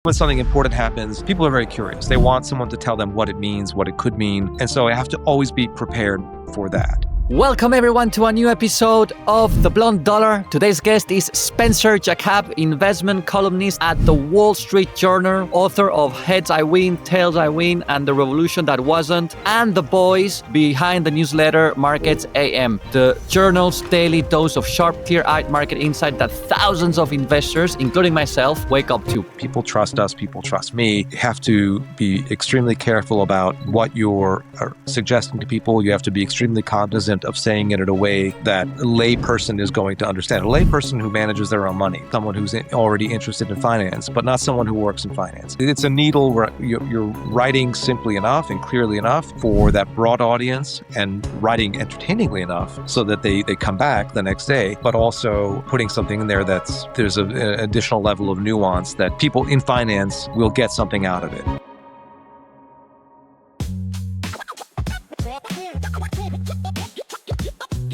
When something important happens, people are very curious. They want someone to tell them what it means, what it could mean. And so I have to always be prepared for that. Welcome everyone to a new episode of The Blonde Dollar. Today's guest is Spencer Jakab, investment columnist at the Wall Street Journal, author of Heads I Win, Tails I Win, and The Revolution That Wasn't, and the boys behind the newsletter Markets AM, the journal's daily dose of sharp, clear-eyed market insight that thousands of investors, including myself, wake up to. People trust us, people trust me. You have to be extremely careful about what you're suggesting to people. You have to be extremely cognizant of saying it in a way that a layperson is going to understand. A layperson who manages their own money, someone who's already interested in finance, but not someone who works in finance. It's a needle where you're writing simply enough and clearly enough for that broad audience and writing entertainingly enough so that they come back the next day, but also putting something in there there's an additional level of nuance that people in finance will get something out of it.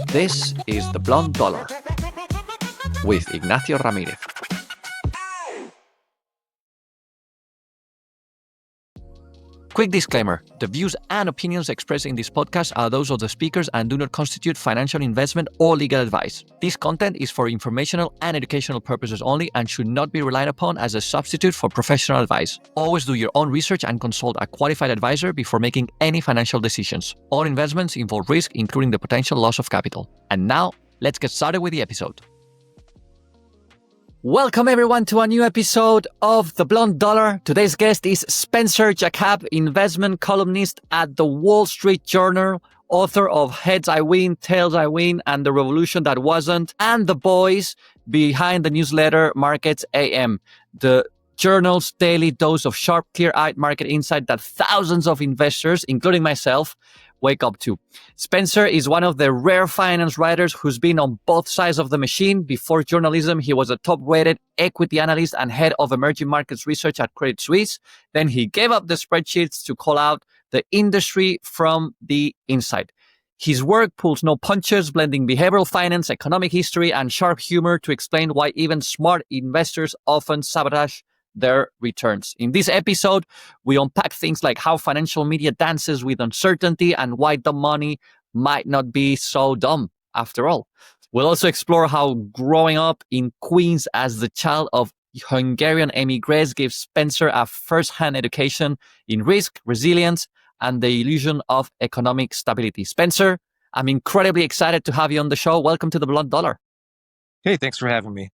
This is The Blonde Dollar with Ignacio Ramirez. Quick disclaimer, the views and opinions expressed in this podcast are those of the speakers and do not constitute financial investment or legal advice. This content is for informational and educational purposes only and should not be relied upon as a substitute for professional advice. Always do your own research and consult a qualified advisor before making any financial decisions. All investments involve risk, including the potential loss of capital. And now, let's get started with the episode. Welcome everyone to a new episode of The Blonde Dollar. Today's guest is Spencer Jakab, investment columnist at the Wall Street Journal, author of Heads I Win, Tails I Win, and The Revolution That Wasn't, and the boys behind the newsletter Markets AM, the journal's daily dose of sharp, clear-eyed market insight that thousands of investors, including myself, wake up to. Spencer is one of the rare finance writers who's been on both sides of the machine. Before journalism, he was a top-rated equity analyst and head of emerging markets research at Credit Suisse. Then he gave up the spreadsheets to call out the industry from the inside. His work pulls no punches, blending behavioral finance, economic history, and sharp humor to explain why even smart investors often sabotage their returns. In this episode, we unpack things like how financial media dances with uncertainty and why the money might not be so dumb after all. We'll also explore how growing up in Queens as the child of Hungarian emigres gives Spencer a first-hand education in risk, resilience, and the illusion of economic stability. Spencer, I'm incredibly excited to have you on the show. Welcome to The Blonde Dollar. Hey, thanks for having me.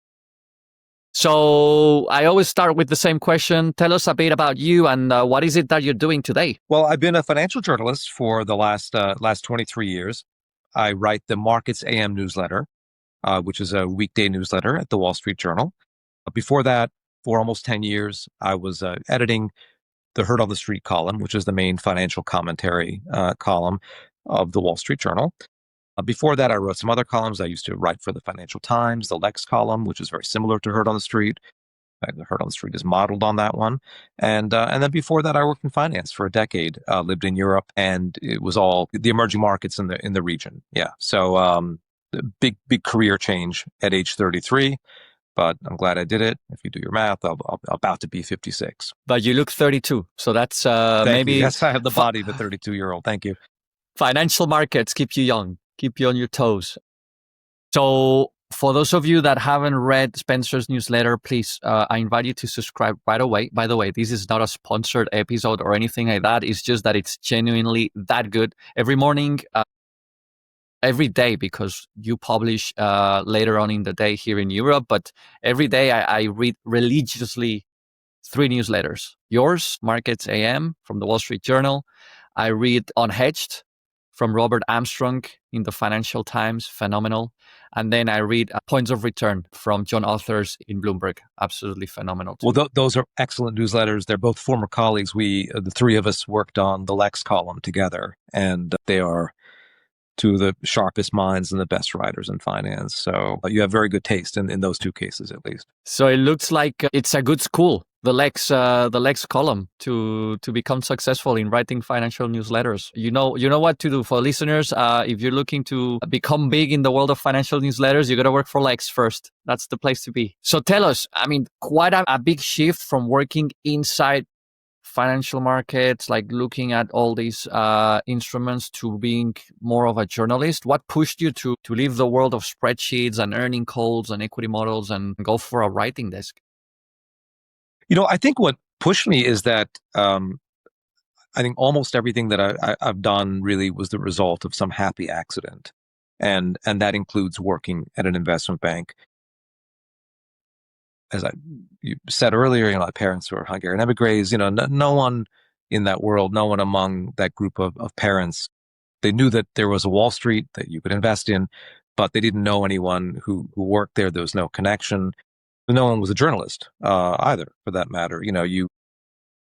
So I always start with the same question. Tell us a bit about you and what is it that you're doing today? Well, I've been a financial journalist for the last 23 years. I write the Markets AM newsletter, which is a weekday newsletter at the Wall Street Journal. Before that, for almost 10 years, I was editing the Heard on the Street column, which is the main financial commentary column of the Wall Street Journal. Before that, I wrote some other columns. I used to write for the Financial Times, the Lex column, which is very similar to Heard on the Street. The Heard on the Street is modeled on that one. And then before that, I worked in finance for a decade, lived in Europe, and it was all the emerging markets in the region. Yeah. So big career change at age 33. But I'm glad I did it. If you do your math, I'm about to be 56. But you look 32. So that's maybe... Yes, I have the body of a 32-year-old. Thank you. Financial markets keep you young. Keep you on your toes. So for those of you that haven't read Spencer's newsletter, please, I invite you to subscribe right away. By the way, this is not a sponsored episode or anything like that. It's just that it's genuinely that good. Every morning, every day, because you publish later on in the day here in Europe, but every day I read religiously 3 newsletters. Yours, Markets AM from the Wall Street Journal. I read Unhedged from Robert Armstrong in the Financial Times, phenomenal. And then I read Points of Return from John Authors in Bloomberg, absolutely phenomenal. Well, those are excellent newsletters. They're both former colleagues. We, the three of us, worked on the Lex column together, and they are two of the sharpest minds and the best writers in finance. So you have very good taste in those two cases, at least. So it looks like it's a good school. the Lex column to become successful in writing financial newsletters. You know what to do. For listeners. If you're looking to become big in the world of financial newsletters, you got to work for Lex first. That's the place to be. So tell us, I mean, quite a big shift from working inside financial markets, like looking at all these instruments, to being more of a journalist. What pushed you to leave the world of spreadsheets and earning calls and equity models and go for a writing desk? I think what pushed me is that I think almost everything that I've done really was the result of some happy accident, and that includes working at an investment bank. As you said earlier, my parents were Hungarian emigres. No one in that world, no one among that group of parents, they knew that there was a Wall Street that you could invest in, but they didn't know anyone who worked there. There was no connection. No one was a journalist either, for that matter. You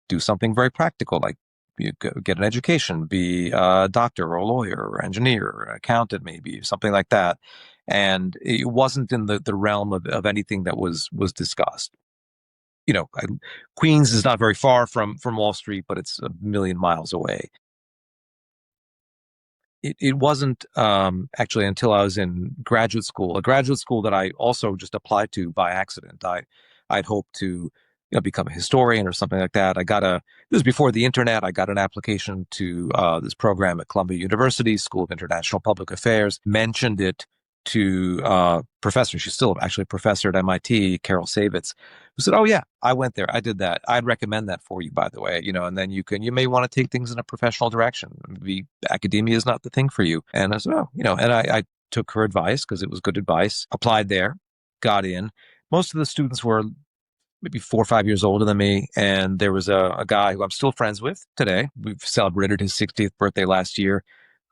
do something very practical, like you get an education, be a doctor or a lawyer or engineer or an accountant, maybe something like that. And it wasn't in the realm of anything that was discussed. Queens is not very far from Wall Street, but it's a million miles away. It wasn't actually until I was in graduate school, a graduate school that I also just applied to by accident. I'd hoped to become a historian or something like that. This was before the internet. I got an application to this program at Columbia University School of International Public Affairs, mentioned it to professor. She's still actually a professor at MIT, Carol Savitz, who said, "Oh yeah, I went there. I did that. I'd recommend that for you, by the way. And then you may want to take things in a professional direction. Maybe academia is not the thing for you." And I said, "Oh, and I took her advice because it was good advice. Applied there, got in. Most of the students were maybe 4 or 5 years older than me. And there was a guy who I'm still friends with today. We've celebrated his 60th birthday last year,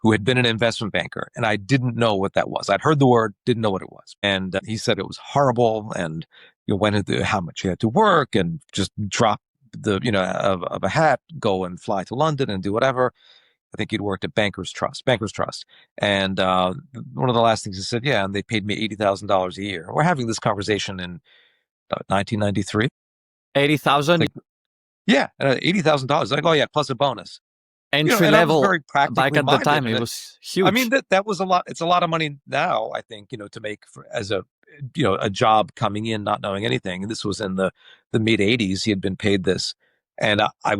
who had been an investment banker. And I didn't know what that was. I'd heard the word, didn't know what it was. And he said it was horrible. And went into how much he had to work and just drop of a hat, go and fly to London and do whatever. I think he'd worked at Bankers Trust. And one of the last things he said, yeah, and they paid me $80,000 a year. We're having this conversation in 1993. 80,000? Like, yeah, $80,000. Like, oh yeah, plus a bonus. Entry and I was level very practically back at the time, minded. it was huge. I mean, that was a lot. It's a lot of money now, I think, to make as a job coming in, not knowing anything. And this was in the mid 80s. He had been paid this. And I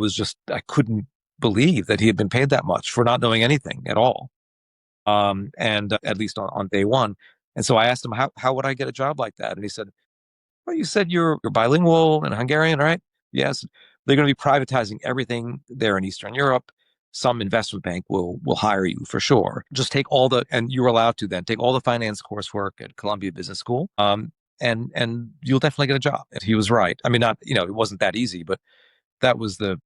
couldn't believe that he had been paid that much for not knowing anything at all. And at least on day one. And so I asked him, how would I get a job like that? And he said, well, you said you're bilingual and Hungarian, right? Yes. They're going to be privatizing everything there in Eastern Europe. Some investment bank will hire you for sure. Just take and you're allowed to then take all the finance coursework at Columbia Business School. And you'll definitely get a job. And he was right. I mean, not, it wasn't that easy, but that was the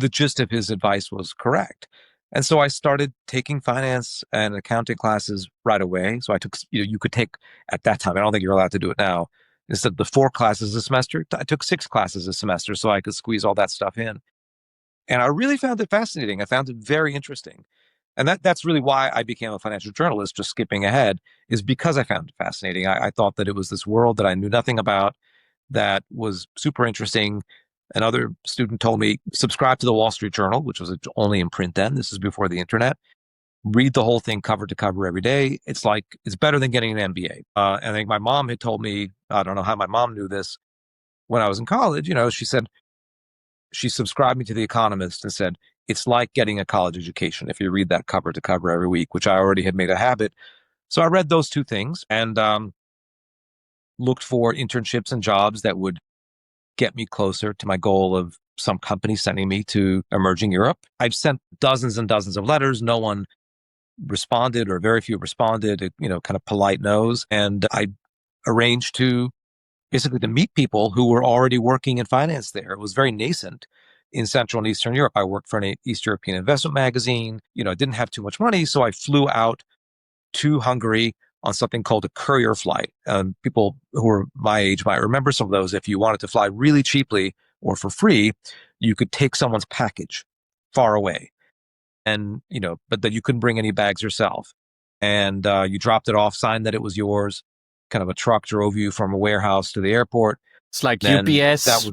gist of his advice was correct. And so I started taking finance and accounting classes right away. So I took, you could take at that time, I don't think you're allowed to do it now. Instead of the 4 classes a semester, I took 6 classes a semester so I could squeeze all that stuff in. And I really found it fascinating. I found it very interesting. And that's really why I became a financial journalist, just skipping ahead, is because I found it fascinating. I thought that it was this world that I knew nothing about that was super interesting. Another student told me, subscribe to the Wall Street Journal, which was only in print then. This is before the internet. Read the whole thing cover to cover every day. It's better than getting an MBA. And I think my mom had told me, I don't know how my mom knew this, when I was in college, she said, she subscribed me to The Economist and said, it's like getting a college education if you read that cover to cover every week, which I already had made a habit. So I read those 2 things and looked for internships and jobs that would get me closer to my goal of some company sending me to emerging Europe. I've sent dozens and dozens of letters. No one responded, or very few responded, kind of polite no's. And I arranged to meet people who were already working in finance there. It was very nascent in Central and Eastern Europe. I worked for an East European investment magazine. I didn't have too much money, so I flew out to Hungary on something called a courier flight. People who are my age might remember some of those. If you wanted to fly really cheaply or for free, you could take someone's package far away. And, but that you couldn't bring any bags yourself. And you dropped it off, signed that it was yours. Kind of a truck drove you from a warehouse to the airport. It's like UPS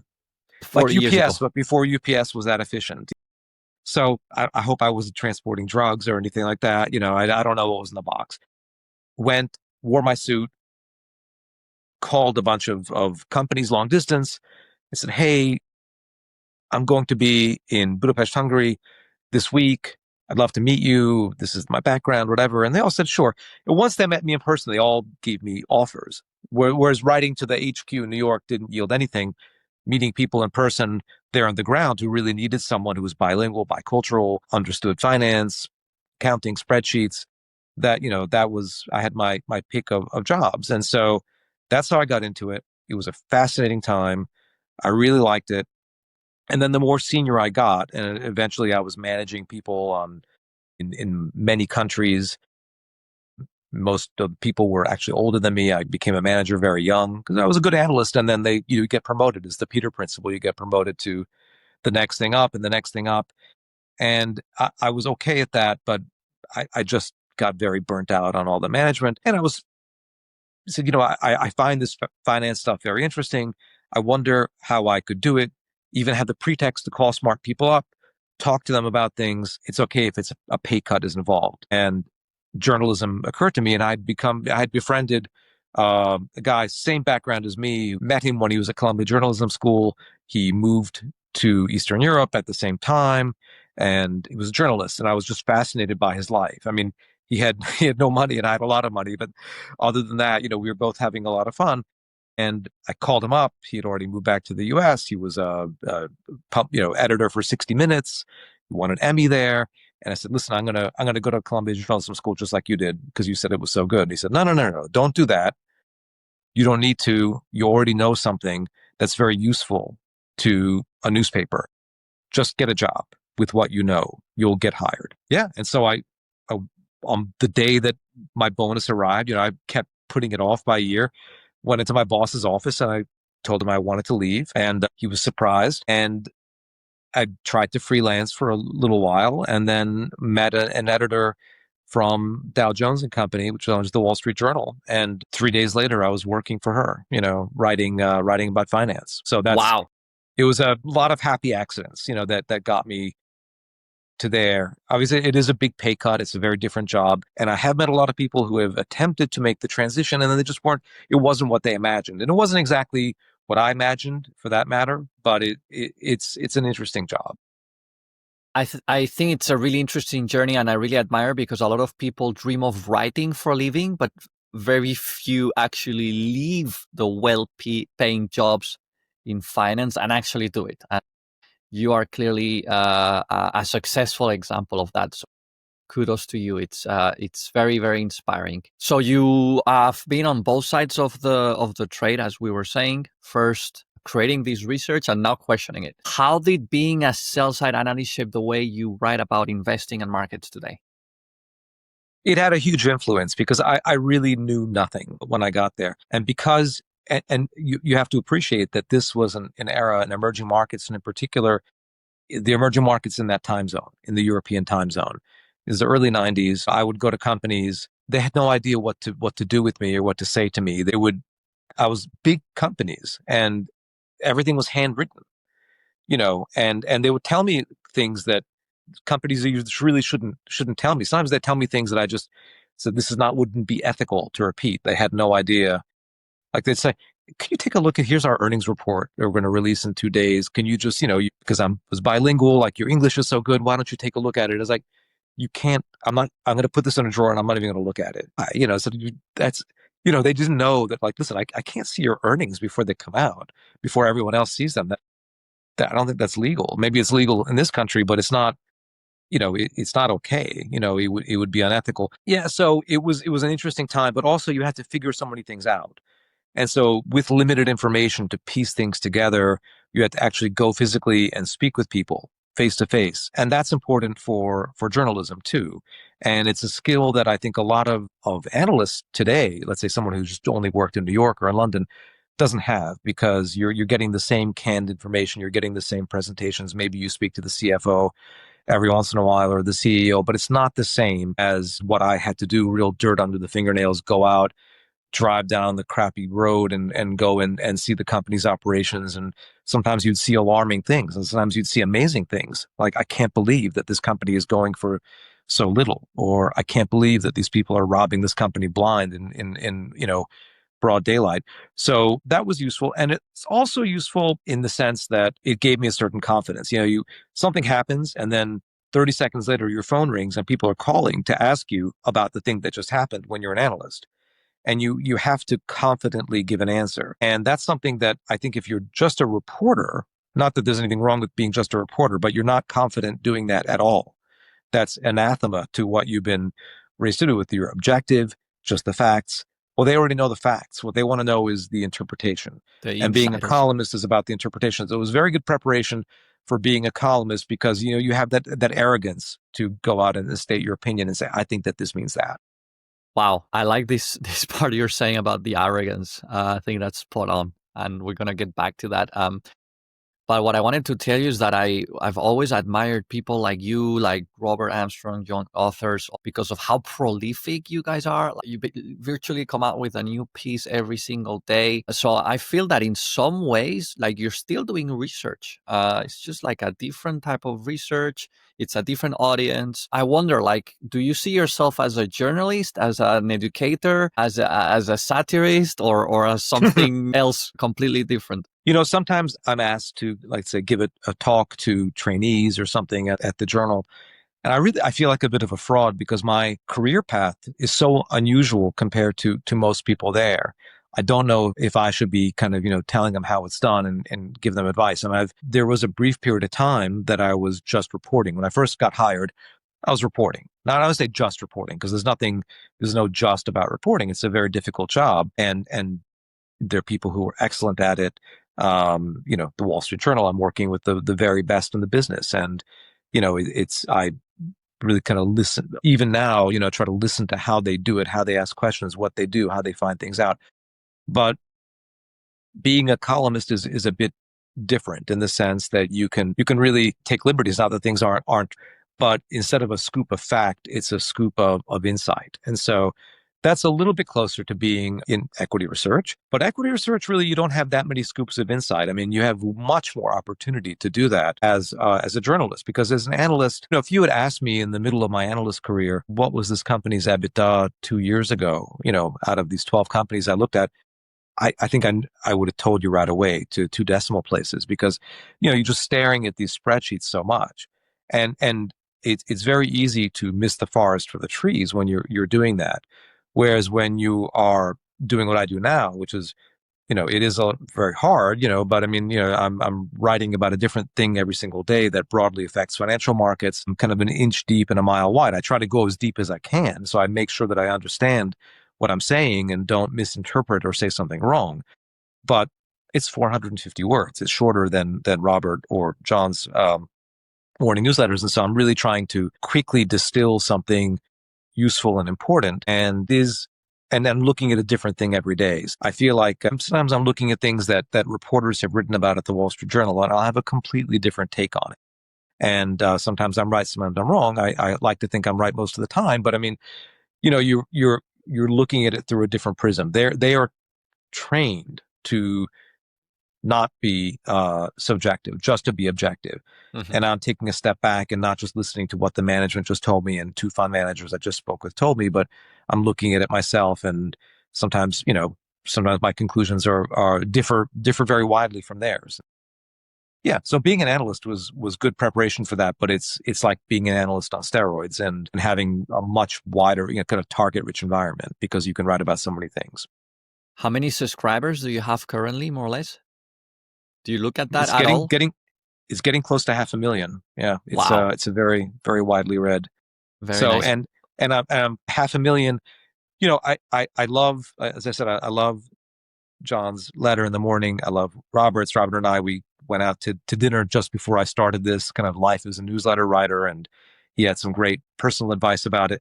4 like years UPS, ago. but before UPS was that efficient. So I hope I wasn't transporting drugs or anything like that. I don't know what was in the box. Went, wore my suit, called a bunch of companies long distance. I said, hey, I'm going to be in Budapest, Hungary this week. I'd love to meet you. This is my background, whatever. And they all said, sure. And once they met me in person, they all gave me offers. Whereas writing to the HQ in New York didn't yield anything. Meeting people in person there on the ground who really needed someone who was bilingual, bicultural, understood finance, counting, spreadsheets, I had my pick of jobs. And so that's how I got into it. It was a fascinating time. I really liked it. And then the more senior I got, and eventually I was managing people in many countries. Most of the people were actually older than me. I became a manager very young because I was a good analyst. And then you get promoted. It's the Peter principle. You get promoted to the next thing up and the next thing up. And I was okay at that, but I just got very burnt out on all the management. And I said, I find this finance stuff very interesting. I wonder how I could do it, even have the pretext to call smart people up, talk to them about things. It's okay if it's a pay cut is involved. And journalism occurred to me, and I had befriended a guy, same background as me, met him when he was at Columbia Journalism School. He moved to Eastern Europe at the same time, and he was a journalist, and I was just fascinated by his life. I mean, he had no money, and I had a lot of money, but other than that, we were both having a lot of fun. And I called him up. He had already moved back to the U.S. He was a editor for 60 Minutes. He won an Emmy there. And I said, "Listen, I'm gonna go to Columbia Journalism School just like you did because you said it was so good." And he said, "No, no, no, no, don't do that. You don't need to. You already know something that's very useful to a newspaper. Just get a job with what you know. You'll get hired." Yeah. And so I on the day that my bonus arrived, I kept putting it off by a year. Went into my boss's office and I told him I wanted to leave, and he was surprised. And I tried to freelance for a little while, and then met an editor from Dow Jones and Company, which owns the Wall Street Journal. And 3 days later, I was working for her, writing about finance. So Wow. it was a lot of happy accidents, that got me to there. Obviously, it is a big pay cut. It's a very different job. And I have met a lot of people who have attempted to make the transition, and then it wasn't what they imagined. And it wasn't exactly what I imagined, for that matter, but it's an interesting job. I think it's a really interesting journey, and I really admire, because a lot of people dream of writing for a living, but very few actually leave the well-paying jobs in finance and actually do it. And you are clearly a successful example of that. So kudos to you. It's very, very inspiring. So you have been on both sides of the trade, as we were saying. First, creating this research and now questioning it. How did being a sell-side analyst shape the way you write about investing and markets today? It had a huge influence because I really knew nothing when I got there. And because, and you have to appreciate that this was an era in emerging markets, and in particular, the emerging markets in that time zone, in the European time zone. It was the early 90s. I would go to companies. They had no idea what to do with me or what to say to me. I was big companies, and everything was handwritten, and they would tell me things that companies you really shouldn't tell me. Sometimes they tell me things that I just said, wouldn't be ethical to repeat. They had no idea. Like they'd say, "Can you take a look at, here's our earnings report that we're going to release in 2 days. Can you just, because was bilingual, like your English is so good, why don't you take a look at it?" It's like, you can't, I'm going to put this in a drawer and I'm not even going to look at it. They didn't know that, like, listen, I can't see your earnings before they come out, before everyone else sees them. That I don't think that's legal. Maybe it's legal in this country, but it's not, it's not okay. It would be unethical. Yeah. So it was an interesting time, but also you had to figure so many things out. And so with limited information to piece things together, you had to actually go physically and speak with people face to face. And that's important for journalism too. And it's a skill that I think a lot of analysts today, let's say someone who's just only worked in New York or in London, doesn't have, because you're getting the same canned information, you're getting the same presentations. Maybe you speak to the CFO every once in a while, or the CEO, but it's not the same as what I had to do, real dirt under the fingernails, go out, drive down the crappy road and go and see the company's operations. And sometimes you'd see alarming things, and sometimes you'd see amazing things. Like, I can't believe that this company is going for so little, or I can't believe that these people are robbing this company blind in broad daylight. So that was useful. And it's also useful in the sense that it gave me a certain confidence. Something happens, and then 30 seconds later, your phone rings and people are calling to ask you about the thing that just happened when you're an analyst. And you have to confidently give an answer. And that's something that I think if you're just a reporter, not that there's anything wrong with being just a reporter, but you're not confident doing that at all. That's anathema to what you've been raised to do with your objective, just the facts. Well, they already know the facts. What they want to know is the interpretation. The And being a insiders. columnist is about the interpretation. So it was very good preparation for being a columnist, because you have that arrogance to go out and state your opinion and say, I think that this means that. Wow, I like this part you're saying about the arrogance. I think that's spot on, and we're gonna get back to that. But what I wanted to tell you is that I've always admired people like you, like Robert Armstrong, John authors, because of how prolific you guys are. Like, you virtually come out with a new piece every single day. So I feel that in some ways, like, you're still doing research. It's just like a different type of research. It's a different audience. I wonder, like, do you see yourself as a journalist, as an educator, as a satirist, or as something else completely different? Sometimes I'm asked to, like, say, give a talk to trainees or something at the journal. And I feel like a bit of a fraud, because my career path is so unusual compared to most people there. I don't know if I should be kind of, telling them how it's done and give them advice. And there was a brief period of time that I was just reporting. When I first got hired, I was reporting. Not, I would say just reporting, because there's no just about reporting. It's a very difficult job. And there are people who are excellent at it. The Wall Street Journal, I'm working with the very best in the business. And, I really kind of listen, even now, try to listen to how they do it, how they ask questions, what they do, how they find things out. But being a columnist is a bit different in the sense that you can really take liberties. Not that things aren't, but instead of a scoop of fact, it's a scoop of insight. And so that's a little bit closer to being in equity research. But equity research, really, you don't have that many scoops of insight. I mean, you have much more opportunity to do that as a journalist, because as an analyst, if you had asked me in the middle of my analyst career, what was this company's EBITDA 2 years ago, out of these 12 companies I looked at, I think I would have told you right away to 2 decimal places, because, you're just staring at these spreadsheets so much. And it's very easy to miss the forest for the trees when you're doing that. Whereas when you are doing what I do now, which is, it is very hard, but I mean, I'm writing about a different thing every single day that broadly affects financial markets. I'm kind of an inch deep and a mile wide. I try to go as deep as I can. So I make sure that I understand what I'm saying and don't misinterpret or say something wrong. But it's 450 words. It's shorter than Robert or John's morning newsletters. And so I'm really trying to quickly distill something useful and important, and I'm looking at a different thing every day. I feel like sometimes I'm looking at things that reporters have written about at the Wall Street Journal, and I'll have a completely different take on it. And sometimes I'm right, sometimes I'm wrong. I like to think I'm right most of the time, but I mean, you're looking at it through a different prism. They are trained to not be subjective, just to be objective. Mm-hmm. And I'm taking a step back and not just listening to what the management just told me and 2 fund managers I just spoke with told me, but I'm looking at it myself. And sometimes, sometimes my conclusions are differ very widely from theirs. Yeah. So being an analyst was good preparation for that, but it's like being an analyst on steroids and having a much wider, kind of target rich environment, because you can write about so many things. How many subscribers do you have currently, more or less? Do you look at that at all? It's getting close to 500,000. Yeah. Wow. It's a very, very widely read. Very So, nice. and I'm 500,000, I love, as I said, I love John's letter in the morning. I love Robert's. Robert and I, we went out to dinner just before I started this kind of life as a newsletter writer. And he had some great personal advice about it.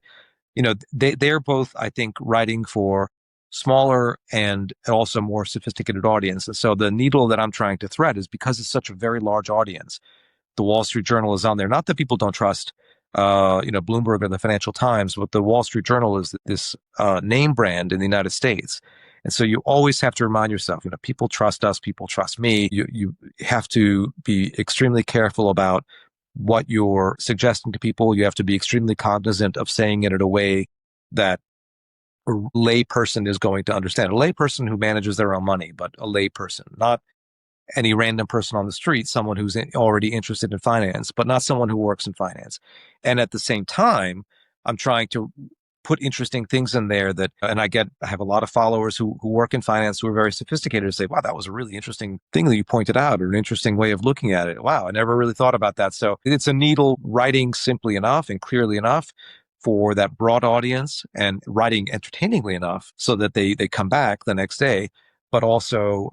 They're both, I think, writing for smaller and also more sophisticated audiences. So the needle that I'm trying to thread is, because it's such a very large audience, the Wall Street Journal is on there. Not that people don't trust, Bloomberg or the Financial Times, but the Wall Street Journal is this name brand in the United States. And so you always have to remind yourself, people trust us, people trust me. You have to be extremely careful about what you're suggesting to people. You have to be extremely cognizant of saying it in a way that a lay person is going to understand. A lay person who manages their own money, but a lay person, not any random person on the street, someone who's already interested in finance, but not someone who works in finance. And at the same time, I'm trying to put interesting things in there that, and I have a lot of followers who work in finance who are very sophisticated and say, wow, that was a really interesting thing that you pointed out, or an interesting way of looking at it. Wow, I never really thought about that. So it's a needle writing simply enough and clearly enough for that broad audience, and writing entertainingly enough so that they come back the next day, but also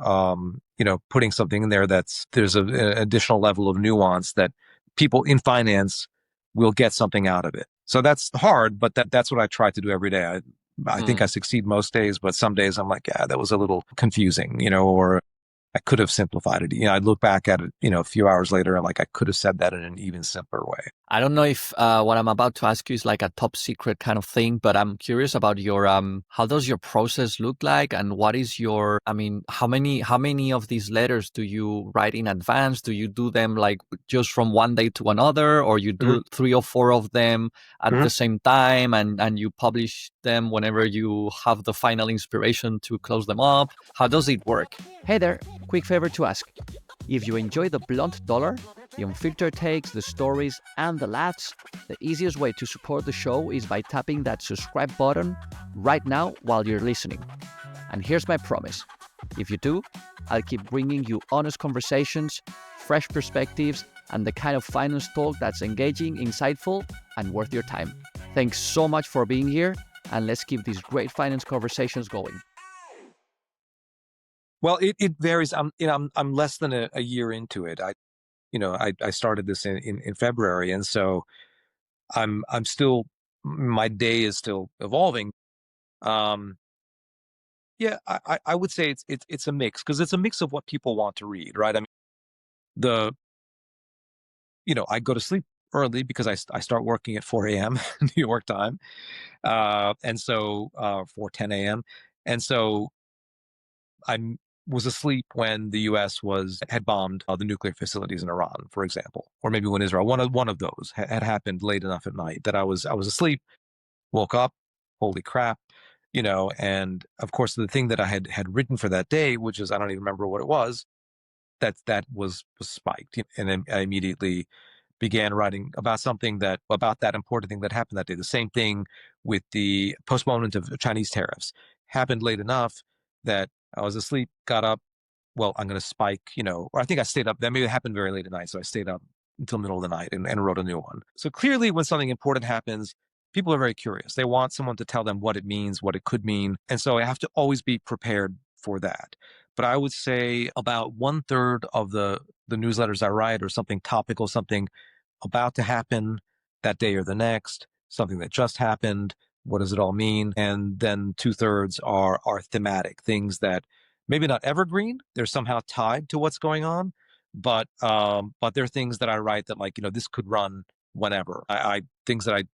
putting something in there there's an additional level of nuance that people in finance will get something out of it. So that's hard, but that's what I try to do every day. I think I succeed most days, but some days I'm like, yeah, that was a little confusing, or I could have simplified it. I look back at it, a few hours later, I'm like, I could have said that in an even simpler way. I don't know if what I'm about to ask you is like a top secret kind of thing, but I'm curious about your how does your process look like, and what is your, how many of these letters do you write in advance? Do you do them like just from one day to another, or you do 3 or 4 of them at the same time, and you publish them whenever you have the final inspiration to close them up? How does it work? Hey there, quick favor to ask. If you enjoy the blunt dollar, the unfiltered takes, the stories, and the laughs, the easiest way to support the show is by tapping that subscribe button right now while you're listening. And here's my promise. If you do, I'll keep bringing you honest conversations, fresh perspectives, and the kind of finance talk that's engaging, insightful, and worth your time. Thanks so much for being here, and let's keep these great finance conversations going. Well, it varies. I'm less than a year into it. I started this in February, and so I'm still, my day is still evolving. Yeah, I would say it's a mix, because it's a mix of what people want to read, right? I mean, I go to sleep early because I start working at 4 a.m. New York time, and so 4:10 a.m. And so I was asleep when the U.S. had bombed the nuclear facilities in Iran, for example, or maybe when Israel. One of those had happened late enough at night that I was asleep, woke up, holy crap, And of course, the thing that I had written for that day, which is, I don't even remember what it was, that was spiked, and then I immediately began writing about that important thing that happened that day. The same thing with the postponement of Chinese tariffs happened late enough that I was asleep, got up. Well, I'm going to spike, or I think I stayed up. That maybe happened very late at night. So I stayed up until middle of the night and wrote a new one. So clearly when something important happens, people are very curious. They want someone to tell them what it means, what it could mean. And so I have to always be prepared for that. But I would say about 1/3 of the newsletters I write are something topical, something about to happen that day or the next, something that just happened. What does it all mean? And then 2/3 are thematic, things that maybe not evergreen. They're somehow tied to what's going on, but they're things that I write that, like, this could run whenever. I things that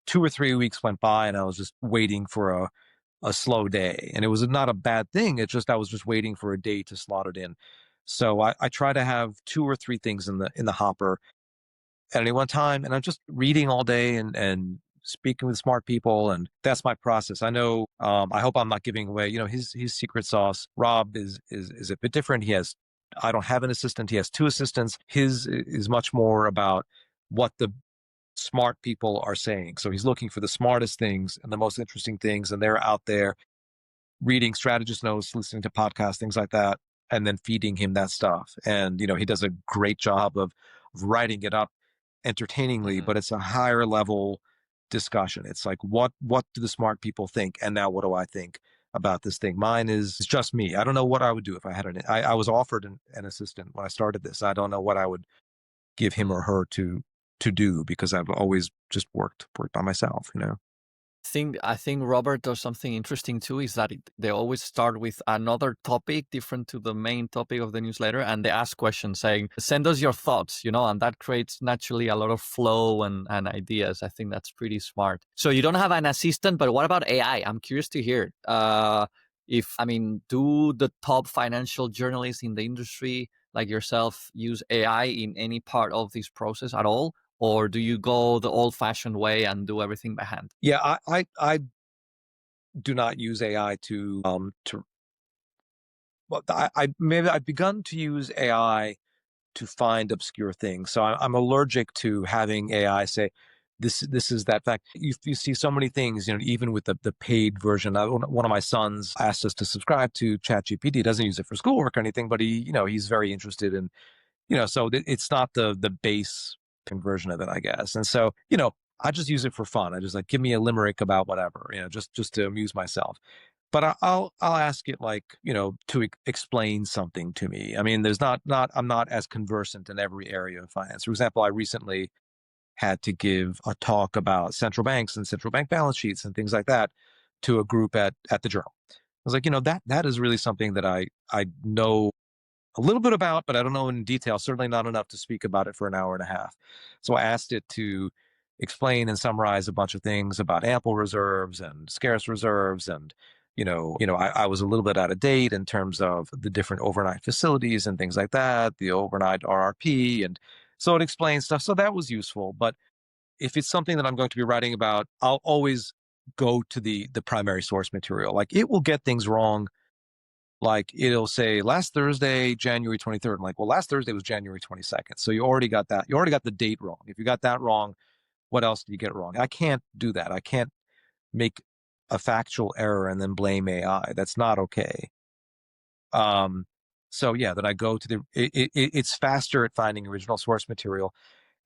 2 or 3 weeks went by and I was just waiting for a slow day, and it was not a bad thing. It's just I was just waiting for a day to slot it in. So I try to have 2 or 3 things in the hopper at any one time, and I'm just reading all day and speaking with smart people, and that's my process. I know. I hope I'm not giving away, his secret sauce. Rob is a bit different. I don't have an assistant. He has 2 assistants. His is much more about what the smart people are saying. So he's looking for the smartest things and the most interesting things, and they're out there reading strategist notes, listening to podcasts, things like that, and then feeding him that stuff. And he does a great job of writing it up entertainingly, but it's a higher level discussion. It's like, what do the smart people think, and now what do I think about this thing? Mine is just me. I don't know what I would do if I had I was offered an assistant when I started this. I don't know what I would give him or her to do, because I've always just worked by myself. I think Robert does something interesting too, is that they always start with another topic different to the main topic of the newsletter, and they ask questions saying, send us your thoughts, and that creates naturally a lot of flow and ideas. I think that's pretty smart. So you don't have an assistant, but what about AI? I'm curious to hear. if, I mean, do the top financial journalists in the industry like yourself use AI in any part of this process at all? Or do you go the old fashioned way and do everything by hand? Yeah, I do not use AI to well, maybe I've begun to use AI to find obscure things. So I'm allergic to having AI say, this is that fact. You see so many things, even with the paid version. One of my sons asked us to subscribe to ChatGPT. He doesn't use it for schoolwork or anything, but he's very interested in, so it's not the base conversion of it, I guess. And so, I just use it for fun. I just like, give me a limerick about whatever, just to amuse myself. But I'll ask it, like, to explain something to me. I mean, there's not I'm not as conversant in every area of finance. For example, I recently had to give a talk about central banks and central bank balance sheets and things like that to a group at the Journal. I was like, that is really something that I know a little bit about, but I don't know in detail, certainly not enough to speak about it for an hour and a half. So I asked it to explain and summarize a bunch of things about ample reserves and scarce reserves. And, I was a little bit out of date in terms of the different overnight facilities and things like that, the overnight RRP. And so it explains stuff. So that was useful. But if it's something that I'm going to be writing about, I'll always go to the primary source material. Like, it will get things wrong, like, it'll say last Thursday, January 23rd. I'm like, well, last Thursday was January 22nd. So you already got that. You already got the date wrong. If you got that wrong, what else did you get wrong? I can't do that. I can't make a factual error and then blame AI. That's not okay. Um, so yeah, that I go to it's faster at finding original source material.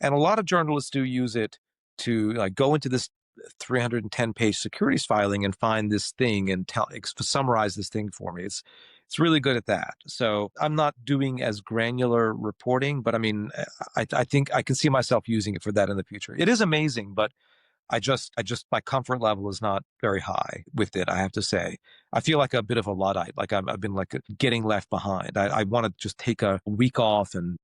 And a lot of journalists do use it to, like, go into this 310-page securities filing and find this thing and summarize this thing for me. It's really good at that. So I'm not doing as granular reporting, but I mean, I think I can see myself using it for that in the future. It is amazing, but I just my comfort level is not very high with it, I have to say. I feel like a bit of a Luddite, like I've been like getting left behind. I want to just take a week off and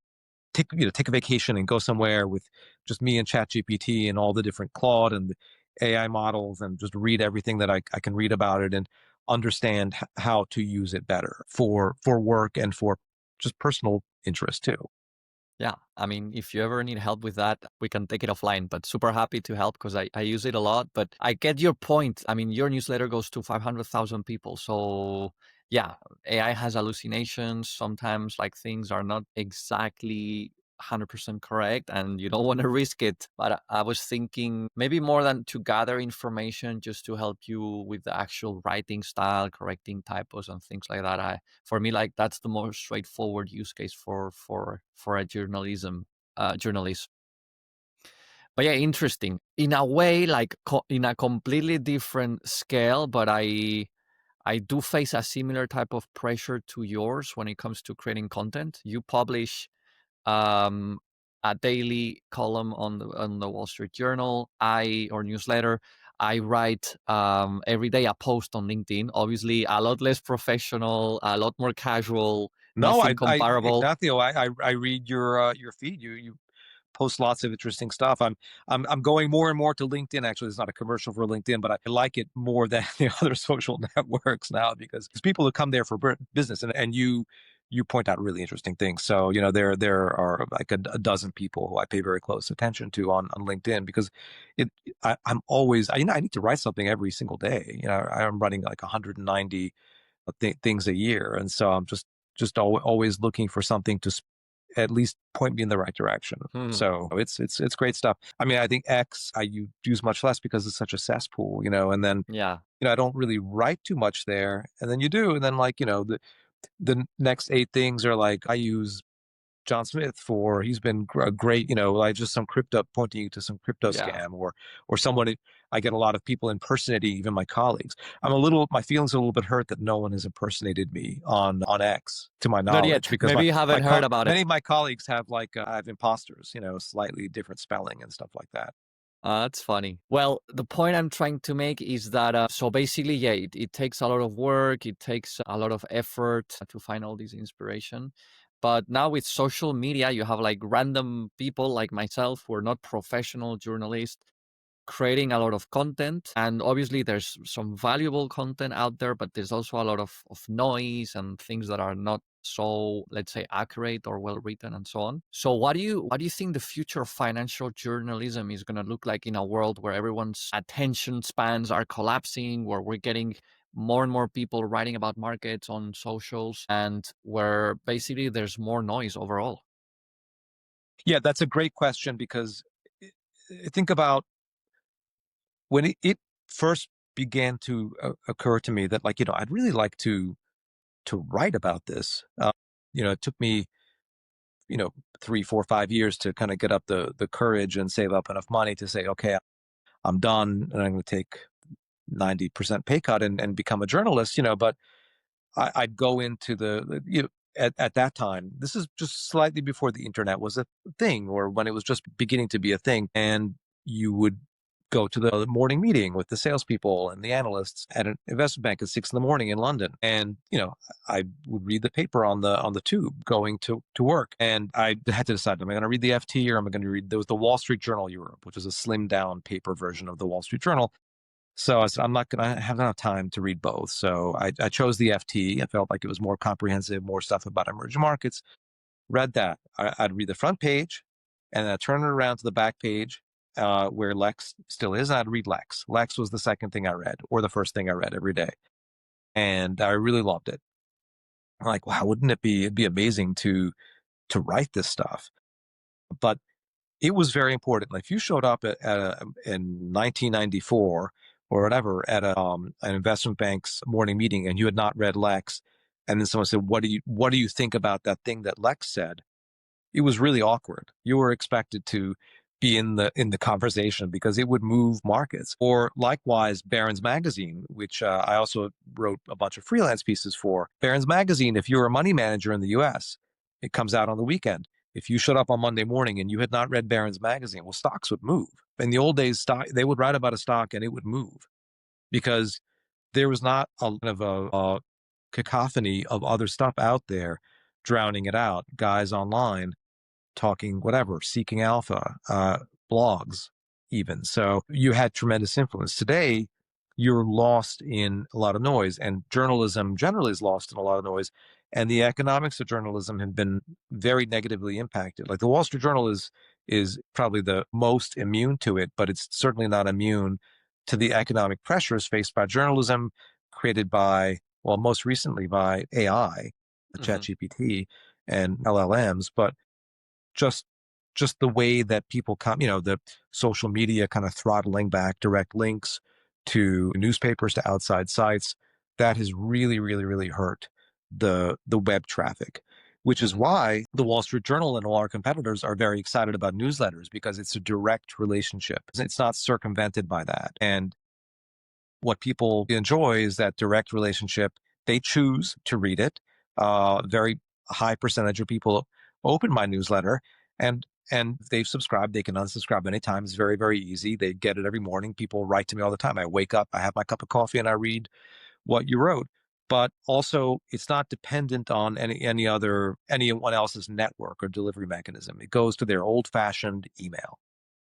take a vacation and go somewhere with just me and ChatGPT and all the different Claude and the AI models, and just read everything that I can read about it and understand how to use it better for work and for just personal interest too. Yeah, I mean, if you ever need help with that, we can take it offline, but super happy to help because I use it a lot. But I get your point. I mean, your newsletter goes to 500,000 people. So yeah, AI has hallucinations. Sometimes like things are not exactly 100% correct and you don't want to risk it. But I was thinking maybe more than to gather information, just to help you with the actual writing style, correcting typos and things like that. For me, like, that's the most straightforward use case for a journalist. But yeah, interesting in a way, like in a completely different scale. But I do face a similar type of pressure to yours when it comes to creating content. You publish um, a daily column on the Wall Street Journal, or newsletter. I write every day a post on LinkedIn. Obviously, a lot less professional, a lot more casual, No, nothing comparable. Ignacio, I read your feed. You post lots of interesting stuff. I'm going more and more to LinkedIn. Actually, it's not a commercial for LinkedIn, but I like it more than the other social networks now, because people who come there for business, and you point out really interesting things. So there are like a dozen people who I pay very close attention to on LinkedIn, because I'm always, I need to write something every single day. I'm running like 190 things a year, and so I'm just always looking for something to at least point me in the right direction. Hmm. So it's great stuff. I mean, I think X I use much less because it's such a cesspool, and then Yeah. I don't really write too much there, and then you do, and then, like, the next 8 things are like, I use John Smith for, he's been great, like just some crypto, pointing you to some crypto Yeah. scam, or someone. I get a lot of people impersonating even my colleagues. My feelings are a little bit hurt that no one has impersonated me on X, to my Not knowledge, yet. because Maybe you haven't heard about it. many of my colleagues have, like, I have imposters, slightly different spelling and stuff like that. That's funny. Well, the point I'm trying to make is that, so basically, yeah, it takes a lot of work, it takes a lot of effort to find all this inspiration. But now with social media, you have like random people like myself who are not professional journalists creating a lot of content, and obviously there's some valuable content out there, but there's also a lot of noise and things that are not so, let's say, accurate or well written and so on. So what do you think the future of financial journalism is going to look like in a world where everyone's attention spans are collapsing, where we're getting more and more people writing about markets on socials, and where basically there's more noise overall? Yeah, that's a great question because think about when it first began to occur to me that, like, I'd really like to write about this. It took me, 3, 4, 5 years to kind of get up the courage and save up enough money to say, okay, I'm done and I'm going to take 90% pay cut and become a journalist, but I'd go into at that time, this is just slightly before the internet was a thing, or when it was just beginning to be a thing. And you would go to the morning meeting with the salespeople and the analysts at an investment bank at 6 in the morning in London. And, I would read the paper on the tube going to work. And I had to decide, am I going to read the FT or am I going to read, there was the Wall Street Journal Europe, which is a slimmed down paper version of the Wall Street Journal. So I said, I'm not going to have enough time to read both. So I chose the FT. I felt like it was more comprehensive, more stuff about emerging markets. Read that. I'd read the front page and then I'd turn it around to the back page where Lex still is. And I'd read Lex. Lex was the second thing I read, or the first thing I read every day. And I really loved it. I'm like, wow, wouldn't it'd be amazing to write this stuff? But it was very important. Like if you showed up in 1994 or whatever at an investment bank's morning meeting and you had not read Lex, and then someone said, what do you think about that thing that Lex said? It was really awkward. You were expected to be in the conversation because it would move markets. Or likewise, Barron's Magazine, which I also wrote a bunch of freelance pieces for. Barron's Magazine, if you're a money manager in the U.S., it comes out on the weekend. If you showed up on Monday morning and you had not read Barron's Magazine, well, stocks would move. In the old days, they would write about a stock and it would move because there was not a lot of a cacophony of other stuff out there drowning it out. Guys online talking whatever, seeking alpha, blogs even. So you had tremendous influence. Today, you're lost in a lot of noise, and journalism generally is lost in a lot of noise. And the economics of journalism have been very negatively impacted. Like the Wall Street Journal is probably the most immune to it, but it's certainly not immune to the economic pressures faced by journalism created by, well, most recently by AI, Mm-hmm. ChatGPT and LLMs, but just just the way that people come, the social media kind of throttling back direct links to newspapers, to outside sites, that has really, really, really hurt the web traffic, which is Mm-hmm. why the Wall Street Journal and all our competitors are very excited about newsletters, because it's a direct relationship. It's not circumvented by that. And what people enjoy is that direct relationship. They choose to read it. Very high percentage of people open my newsletter, and if they've subscribed, they can unsubscribe anytime. It's very, very easy. They get it every morning. People write to me all the time. I wake up, I have my cup of coffee, and I read what you wrote. But also, it's not dependent on anyone else's network or delivery mechanism. It goes to their old-fashioned email.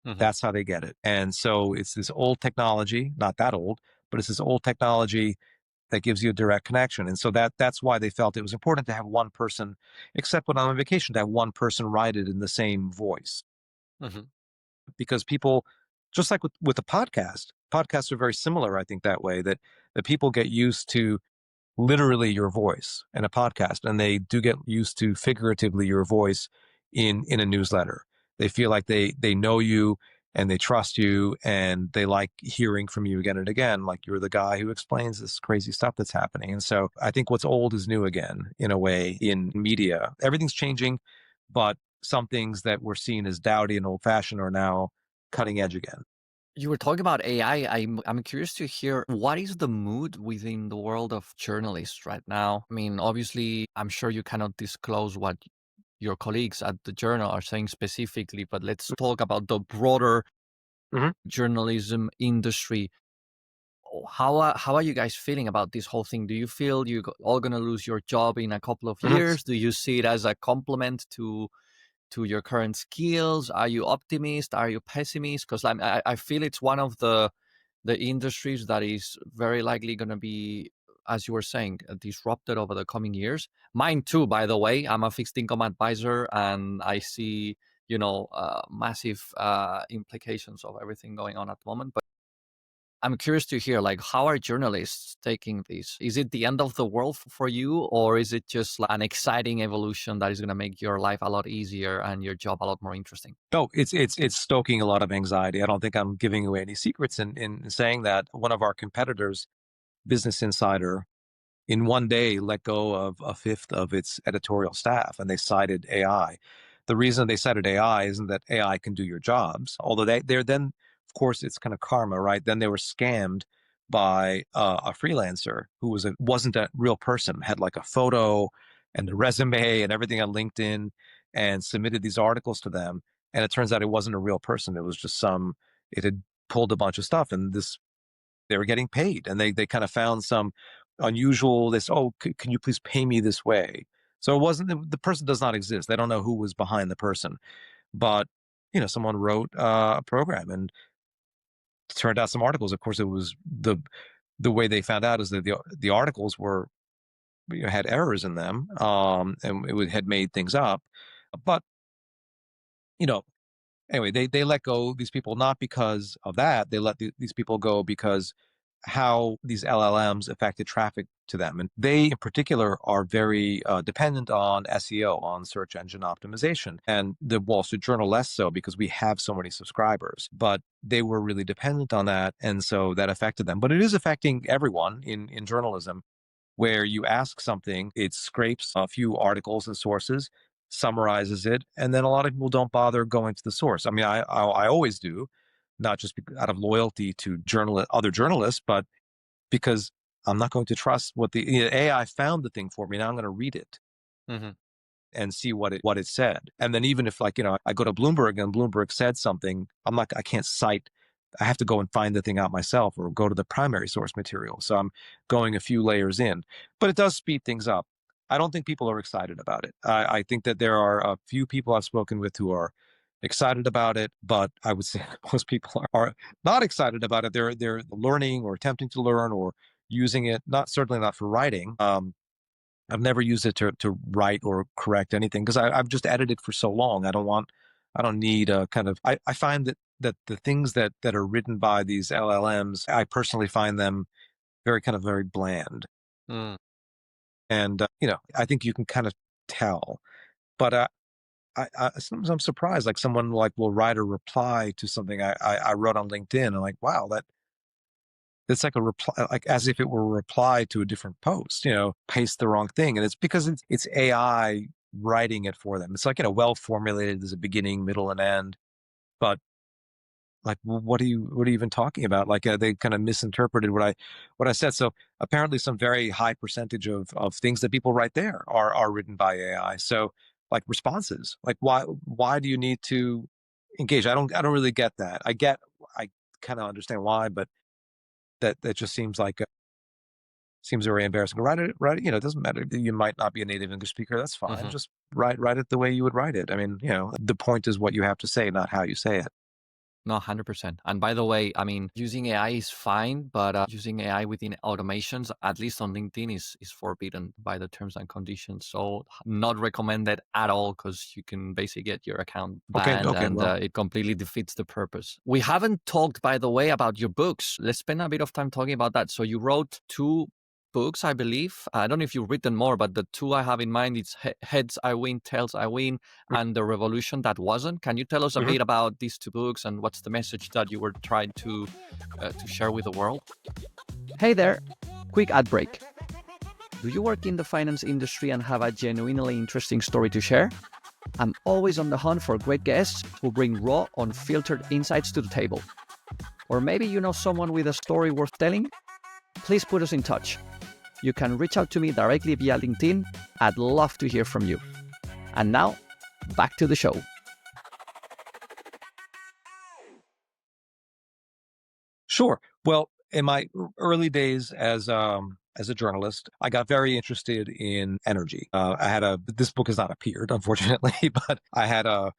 Mm-hmm. That's how they get it. And so it's this old technology, not that old, but it's this old technology that gives you a direct connection. And so that's why they felt it was important to have one person, except when I'm on vacation, to have one person write it in the same voice. Mm-hmm. Because people, just like with the podcasts are very similar, I think, that way, that people get used to literally your voice in a podcast, and they do get used to figuratively your voice in a newsletter. They feel like they know you and they trust you and they like hearing from you again and again, like you're the guy who explains this crazy stuff that's happening. And so I think what's old is new again, in a way, in media. Everything's changing, but some things that were seen as dowdy and old fashioned are now cutting edge again. You were talking about AI. I'm curious to hear, what is the mood within the world of journalists right now? I mean, obviously, I'm sure you cannot disclose what your colleagues at the journal are saying specifically, but let's talk about the broader Mhm. journalism industry. How are you guys feeling about this whole thing? Do you feel all going to lose your job in a couple of Mhm. years? Do you see it as a compliment to to your current skills? Are you optimist? Are you pessimist? Because I feel it's one of the industries that is very likely going to be, as you were saying, disrupted over the coming years. Mine too, by the way. I'm a fixed income advisor, and I see, massive implications of everything going on at the moment. But I'm curious to hear, like, how are journalists taking this? Is it the end of the world for you, or is it just like an exciting evolution that is going to make your life a lot easier and your job a lot more interesting? No, it's stoking a lot of anxiety. I don't think I'm giving away any secrets in saying that. One of our competitors, Business Insider, in one day let go of a fifth of its editorial staff, and they cited AI. The reason they cited AI isn't that AI can do your jobs, although they're then, of course, it's kind of karma, right? Then they were scammed by a freelancer who wasn't a real person, had like a photo and a resume and everything on LinkedIn, and submitted these articles to them. And it turns out it wasn't a real person. It was just it had pulled a bunch of stuff, and they were getting paid, and they kind of found some unusual can you please pay me this way? So it wasn't, the person does not exist. They don't know who was behind the person, but someone wrote a program and turned out some articles. Of course, it was the way they found out is that the articles were, had errors in them, and had made things up. But you know anyway, they let go these people, not because of that. They let these people go because how these LLMs affected traffic to them. And they, in particular, are very dependent on SEO, on search engine optimization. And the Wall Street Journal less so, because we have so many subscribers. But they were really dependent on that. And so that affected them. But it is affecting everyone in journalism, where you ask something, it scrapes a few articles and sources, summarizes it, and then a lot of people don't bother going to the source. I mean, I always do, not just out of loyalty to other journalists, but because I'm not going to trust what the AI found the thing for me. Now I'm going to read it and see what it said. And then even if, like, I go to Bloomberg and Bloomberg said something, I can't cite. I have to go and find the thing out myself, or go to the primary source material. So I'm going a few layers in, but it does speed things up. I don't think people are excited about it. I think that there are a few people I've spoken with who are excited about it, but I would say most people are not excited about it. They're learning or attempting to learn or using it, certainly not for writing. I've never used it to write or correct anything, because I've just edited for so long. I don't need a kind of, I find that the things that are written by these LLMs, I personally find them very bland. Mm. And, I think you can kind of tell, but, sometimes I'm surprised, like someone will write a reply to something I wrote on LinkedIn, and like, wow, it's like a reply, like as if it were a reply to a different post, paste the wrong thing. And it's because it's AI writing it for them. It's like, well formulated. There's a beginning, middle, and end. But like, what are you even talking about? Like, they kind of misinterpreted what I said. So apparently some very high percentage of things that people write there are written by AI. So like responses, like why do you need to engage? I don't really get that. I kind of understand why, but that just seems very embarrassing. Write it, it doesn't matter. You might not be a native English speaker. That's fine. Just write it the way you would write it. I mean, the point is what you have to say, not how you say it. No, 100%. And by the way, I mean, using AI is fine, but using AI within automations, at least on LinkedIn, is forbidden by the terms and conditions. So not recommended at all, because you can basically get your account banned, and it completely defeats the purpose. We haven't talked, by the way, about your books. Let's spend a bit of time talking about that. So you wrote 2 books, I believe. I don't know if you've written more, but the 2 I have in mind, it's Heads I Win, Tails I Win, and The Revolution That Wasn't. Can you tell us a bit about these 2 books, and what's the message that you were trying to share with the world? Hey there, quick ad break. Do you work in the finance industry and have a genuinely interesting story to share? I'm always on the hunt for great guests who bring raw, unfiltered insights to the table. Or maybe you know someone with a story worth telling? Please put us in touch. You can reach out to me directly via LinkedIn. I'd love to hear from you. And now, back to the show. Sure. Well, in my early days as a journalist, I got very interested in energy. I had this book has not appeared, unfortunately, but I had a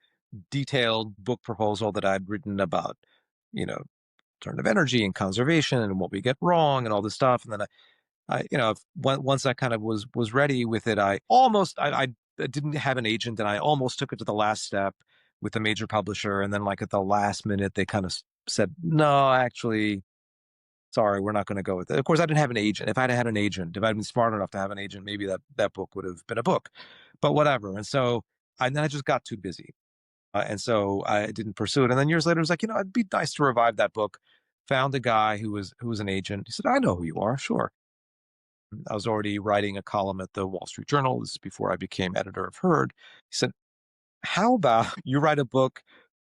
detailed book proposal that I'd written about, you know, alternative energy and conservation and what we get wrong and all this stuff. And then once I kind of was ready with it, I didn't have an agent, and I almost took it to the last step with a major publisher. And then, like at the last minute, they kind of said, "No, actually, sorry, we're not going to go with it." Of course, I didn't have an agent. If I'd had an agent, if I'd been smart enough to have an agent, maybe that book would have been a book. But whatever. And so I just got too busy, and so I didn't pursue it. And then years later, I was like, it'd be nice to revive that book. Found a guy who was an agent. He said, "I know who you are, sure." I was already writing a column at the Wall Street Journal. This is before I became editor of Herd. He said, "How about you write a book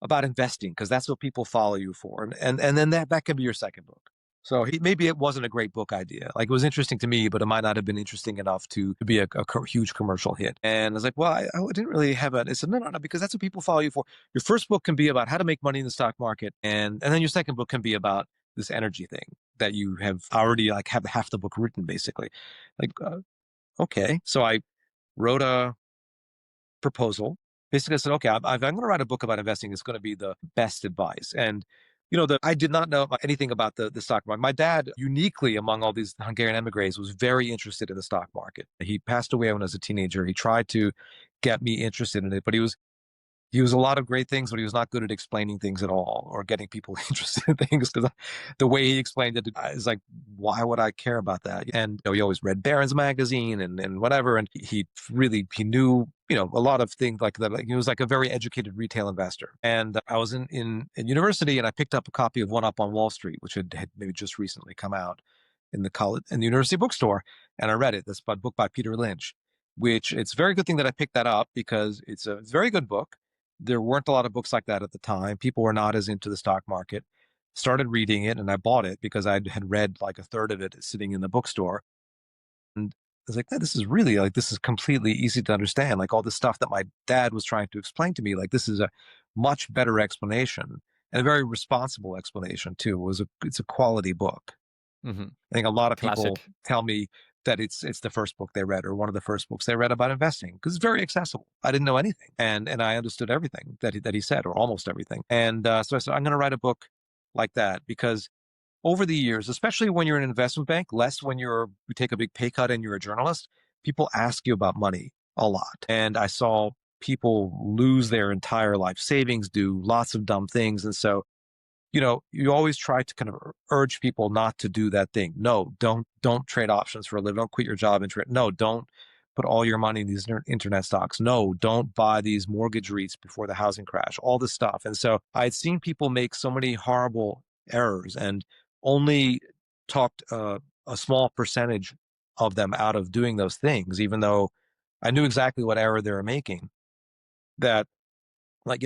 about investing? Because that's what people follow you for. And then that can be your second book." So maybe it wasn't a great book idea. Like, it was interesting to me, but it might not have been interesting enough to be a huge commercial hit. And I was like, well, I didn't really have it. I said, no, because that's what people follow you for. Your first book can be about how to make money in the stock market. And then your second book can be about this energy thing that you have already like have half the book written, basically. Like, okay. So I wrote a proposal. Basically, I said, okay, if I'm going to write a book about investing, it's going to be the best advice. And I did not know anything about the stock market. My dad, uniquely among all these Hungarian emigres, was very interested in the stock market. He passed away when I was a teenager. He tried to get me interested in it, but he was a lot of great things, but he was not good at explaining things at all or getting people interested in things, because the way he explained it is like, why would I care about that? And he always read Barron's magazine and whatever. And he knew, a lot of things like that. Like, he was like a very educated retail investor. And I was in university, and I picked up a copy of One Up on Wall Street, which had maybe just recently come out in the university bookstore. And I read it. This book by Peter Lynch, which it's a very good thing that I picked that up, because it's a very good book. There weren't a lot of books like that at the time. People were not as into the stock market. Started reading it, and I bought it because I had read like a third of it sitting in the bookstore. And I was like, this is completely easy to understand. Like, all the stuff that my dad was trying to explain to me, like, this is a much better explanation, and a very responsible explanation too. It's a quality book. Mm-hmm. I think a lot of people Classic. tell me that it's the first book they read, or one of the first books they read about investing, because it's very accessible. I didn't know anything, and I understood everything that he said, or almost everything. And so I said, I'm going to write a book like that, because over the years, especially when you're in an investment bank, less when you take a big pay cut and you're a journalist, people ask you about money a lot. And I saw people lose their entire life savings, do lots of dumb things. And so you always try to kind of urge people not to do that thing. No, don't trade options for a living. Don't quit your job and trade. No, don't put all your money in these internet stocks. No, don't buy these mortgage REITs before the housing crash. All this stuff. And so I had seen people make so many horrible errors, and only talked a small percentage of them out of doing those things, even though I knew exactly what error they were making. That, like,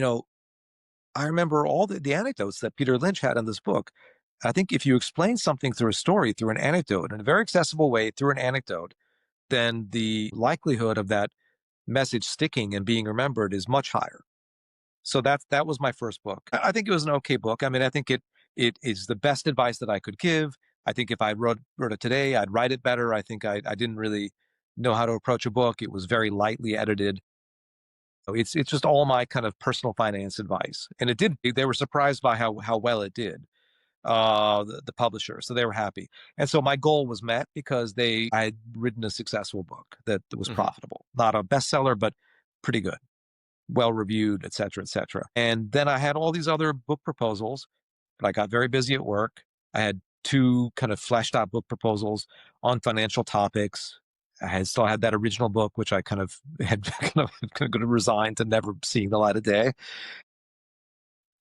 I remember all the anecdotes that Peter Lynch had in this book. I think if you explain something through a story, through an anecdote, in a very accessible way, through an anecdote, then the likelihood of that message sticking and being remembered is much higher. So that was my first book. I think it was an okay book. I mean, I think it is the best advice that I could give. I think if I wrote it today, I'd write it better. I think I didn't really know how to approach a book. It was very lightly edited. So it's just all my kind of personal finance advice, and it did. They were surprised by how well it did. The publisher, so they were happy, and so my goal was met, because I had written a successful book that was Mm-hmm. profitable, not a bestseller, but pretty good, well reviewed, et cetera, et cetera. And then I had all these other book proposals, but I got very busy at work. I had two kind of fleshed out book proposals on financial topics. I still had that original book, which I kind of had kind of going to resign to never seeing the light of day.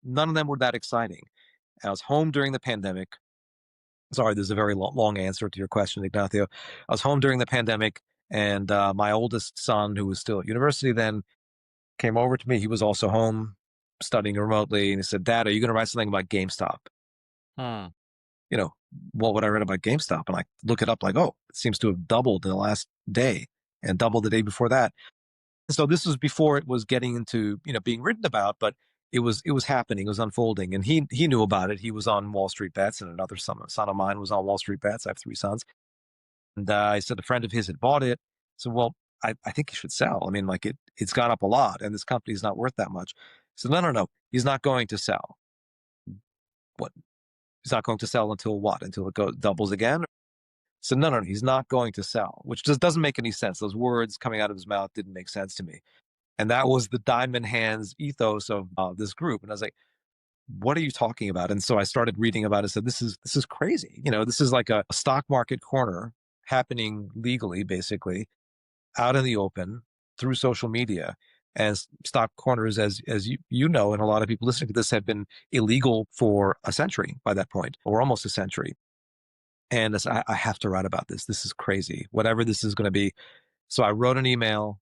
None of them were that exciting. I was home during the pandemic. Sorry, this is a very long answer to your question, Ignacio. I was home during the pandemic, and my oldest son, who was still at university then, came over to me. He was also home studying remotely, and he said, "Dad, are you going to write something about GameStop?" Hmm. What would I read about GameStop? And I look it up, like, oh, it seems to have doubled in the last day, and doubled the day before that. So this was before it was getting into, being written about, but it was happening, it was unfolding, and he knew about it. He was on Wall Street Bets, and another son of mine was on Wall Street Bets. I have three sons, and I said a friend of his had bought it. So, well, I think he should sell. I mean, like it's gone up a lot, and this company's not worth that much. So no, no, no, he's not going to sell. What? He's not going to sell until what? Until it doubles again? So no, no, no, he's not going to sell, which just doesn't make any sense. Those words coming out of his mouth didn't make sense to me. And that was the diamond hands ethos of this group. And I was like, what are you talking about? And so I started reading about it. Said, this is crazy. This is like a stock market corner happening legally, basically, out in the open through social media. As stock corners, as you know, and a lot of people listening to this have been illegal for a century by that point, or almost a century. And I have to write about this. This is crazy. Whatever this is going to be. So I wrote an email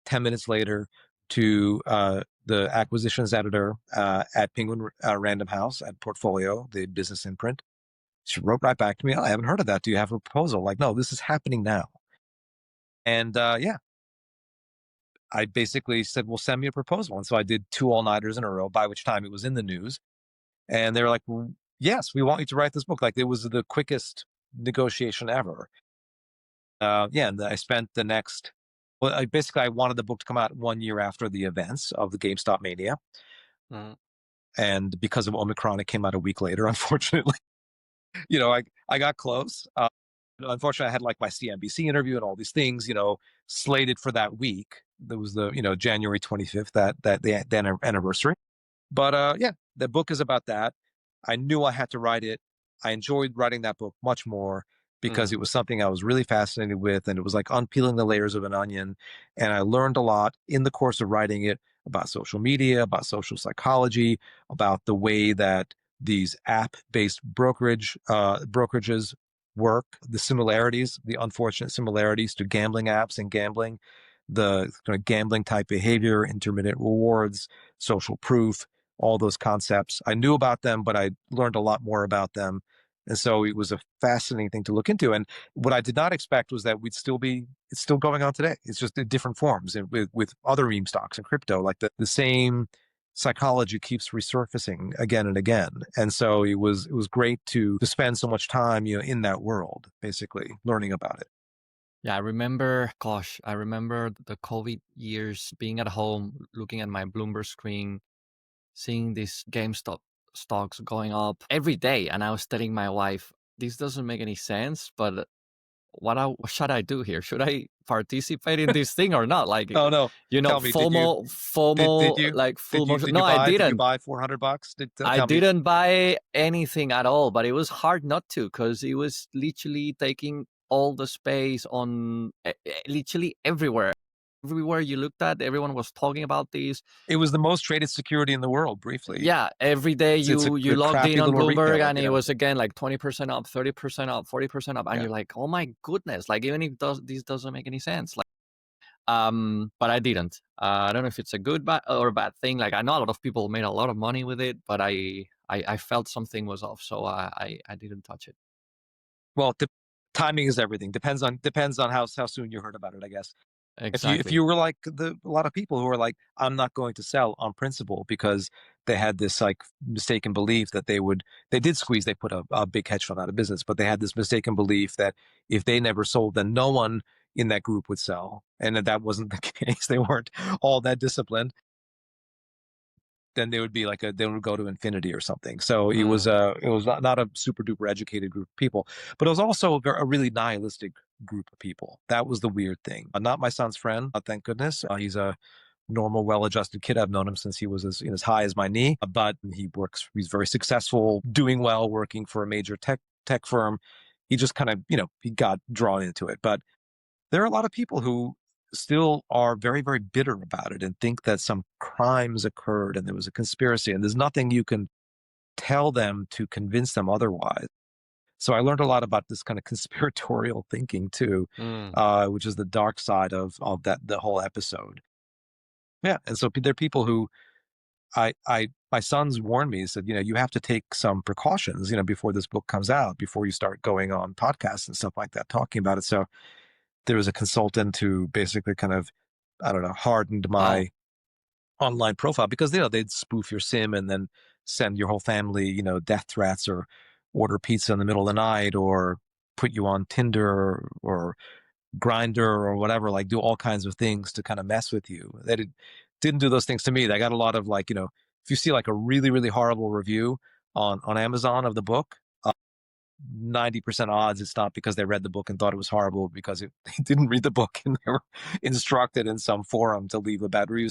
10 minutes later to the acquisitions editor at Penguin Random House at Portfolio, the business imprint. She wrote right back to me, oh, I haven't heard of that. Do you have a proposal? Like, no, this is happening now. And yeah, I basically said, well, send me a proposal. And so I did 2 all-nighters in a row, by which time it was in the news. And they were like, well, yes, we want you to write this book. Like, it was the quickest negotiation ever. Yeah, and I spent the next, well, I wanted the book to come out 1 year after the events of the GameStop mania. Mm. And because of Omicron, it came out a week later, unfortunately. I got close. Unfortunately, I had like my CNBC interview and all these things, slated for that week. There was the, January 25th, that the anniversary. But yeah, the book is about that. I knew I had to write it. I enjoyed writing that book much more because it was something I was really fascinated with, and it was like unpeeling the layers of an onion. And I learned a lot in the course of writing it about social media, about social psychology, about the way that these app-based brokerages work, the similarities, the unfortunate similarities to gambling apps and gambling, the kind of gambling type behavior, intermittent rewards, social proof, all those concepts. I knew about them, but I learned a lot more about them. And so it was a fascinating thing to look into. And what I did not expect was that it's still going on today. It's just in different forms, and with other meme stocks and crypto, like the same psychology keeps resurfacing again and again. And so it was great to spend so much time, in that world, basically learning about it. Yeah, I remember the COVID years being at home, looking at my Bloomberg screen, seeing these GameStop stocks going up every day. And I was telling my wife, this doesn't make any sense, but what should I do here? Should I participate in this thing or not? Like, Oh no. Tell me, did FOMO, you, like full motion. did No, you I buy, didn't. $400? I Tell me. didn't buy anything at all, but it was hard not to because it was literally taking all the space on literally everywhere. Everywhere you looked at, everyone was talking about this. It was the most traded security in the world, briefly. Yeah, every day It's a you logged crafty in on little Bloomberg retailer, and it was again like 20% up, 30% up, 40% up, and Yeah. you're like, oh my goodness! Like even if this doesn't make any sense, like but I didn't. I don't know if it's a good or a bad thing. Like I know a lot of people made a lot of money with it, but I felt something was off, so I didn't touch it. Well, timing is everything. Depends on how soon you heard about it, I guess. If Exactly. you were like a lot of people who are like, I'm not going to sell on principle because they had this like mistaken belief that they did squeeze, they put a big hedge fund out of business, but they had this mistaken belief that if they never sold, then no one in that group would sell. And that wasn't the case. They weren't all that disciplined. Then they would be like they would go to infinity or something. So it was not a super duper educated group of people, but it was also a really nihilistic group of people. That was the weird thing. Not my son's friend, thank goodness. He's a normal, well-adjusted kid. I've known him since he was as high as my knee, but he's very successful, doing well, working for a major tech firm. He just kind of, he got drawn into it. But there are a lot of people who still are very, very bitter about it and think that some crimes occurred and there was a conspiracy, and there's nothing you can tell them to convince them otherwise. So I learned a lot about this kind of conspiratorial thinking too, which is the dark side of the whole episode. Yeah, and so there are people who my sons warned me, said, you have to take some precautions, before this book comes out, before you start going on podcasts and stuff like that, talking about it. So there was a consultant who basically kind of, I don't know, hardened Wow. online profile because they'd spoof your sim and then send your whole family death threats or order pizza in the middle of the night or put you on Tinder or Grinder or whatever, like do all kinds of things to kind of mess with you. Didn't do those things to me. They got a lot of like, if you see like a really, really horrible review on Amazon of the book, 90% odds it's not because they read the book and thought it was horrible, because they didn't read the book and they were instructed in some forum to leave a bad review.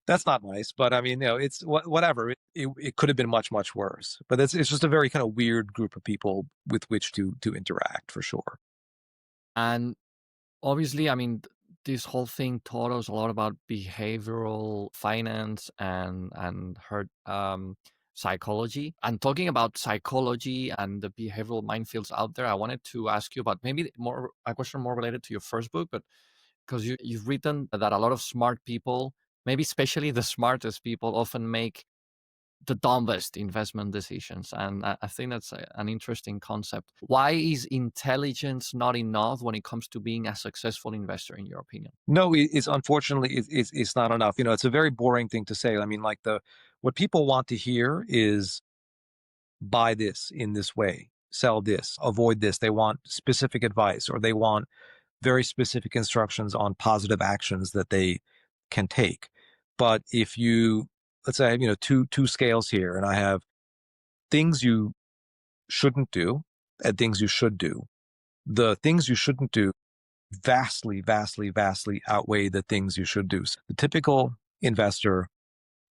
That's not nice, but I mean, it's whatever. It could have been much, much worse, but it's just a very kind of weird group of people with which to interact for sure. And obviously, I mean, this whole thing taught us a lot about behavioral finance and her psychology. And talking about psychology and the behavioral minefields out there, I wanted to ask you about maybe more a question more related to your first book, but because you've written that a lot of smart people, maybe especially the smartest people, often make the dumbest investment decisions. And I think that's an interesting concept. Why is intelligence not enough when it comes to being a successful investor, in your opinion? No, it's unfortunately it's not enough. It's a very boring thing to say. I mean, like what people want to hear is buy this in this way, sell this, avoid this. They want specific advice, or they want very specific instructions on positive actions that they can take. But if you, let's say, two scales here, and I have things you shouldn't do and things you should do. The things you shouldn't do vastly, vastly, vastly outweigh the things you should do. So the typical investor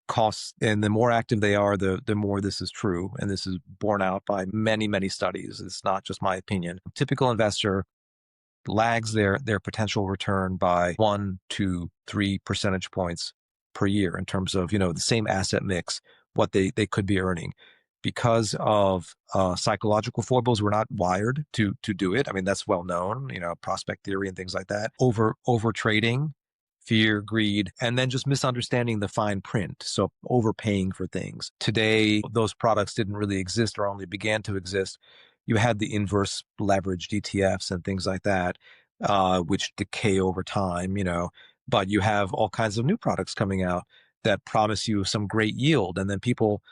costs, and the more active they are, the more this is true. And this is borne out by many, many studies. It's not just my opinion. Typical investor lags their potential return by 1 to 3 percentage points per year in terms of the same asset mix, what they could be earning. Because of psychological foibles, we're not wired to do it. I mean, that's well known, prospect theory and things like that. Over trading, fear, greed, and then just misunderstanding the fine print. So overpaying for things. Today, those products didn't really exist or only began to exist. You had the inverse leveraged ETFs and things like that, which decay over time, but you have all kinds of new products coming out that promise you some great yield. And then people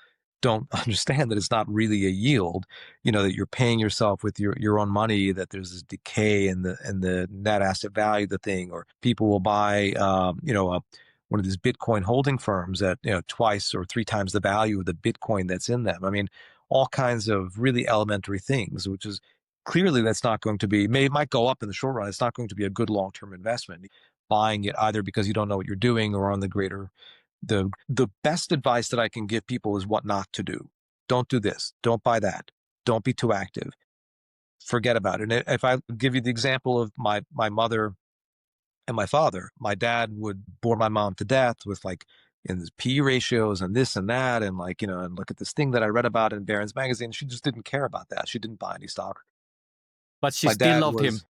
don't understand that it's not really a yield, that you're paying yourself with your own money, that there's this decay in the net asset value of the thing. Or people will buy, one of these Bitcoin holding firms at, twice or three times the value of the Bitcoin that's in them. I mean, all kinds of really elementary things, which is clearly that's not going to be, it might go up in the short run. It's not going to be a good long-term investment. Buying it either because you don't know what you're doing or on the best advice that I can give people is what not to do. Don't do this. Don't buy that. Don't be too active. Forget about it. And if I give you the example of my mother and my father, my dad would bore my mom to death with like in this P ratios and this and that, and like, and look at this thing that I read about in Barron's magazine. She just didn't care about that. She didn't buy any stock. But she My still dad loved him. was,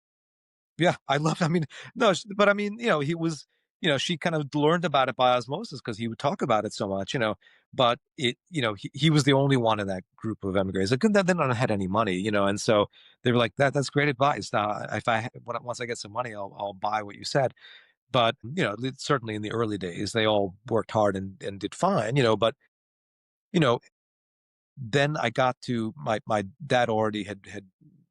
yeah, I mean, no, but I mean, he was, she kind of learned about it by osmosis because he would talk about it so much, but he was the only one in that group of emigres that they don't had any money, and so they were like, that's great advice. Now, once I get some money, I'll buy what you said. But, certainly in the early days, they all worked hard and did fine, but, you know, then I got to my dad already had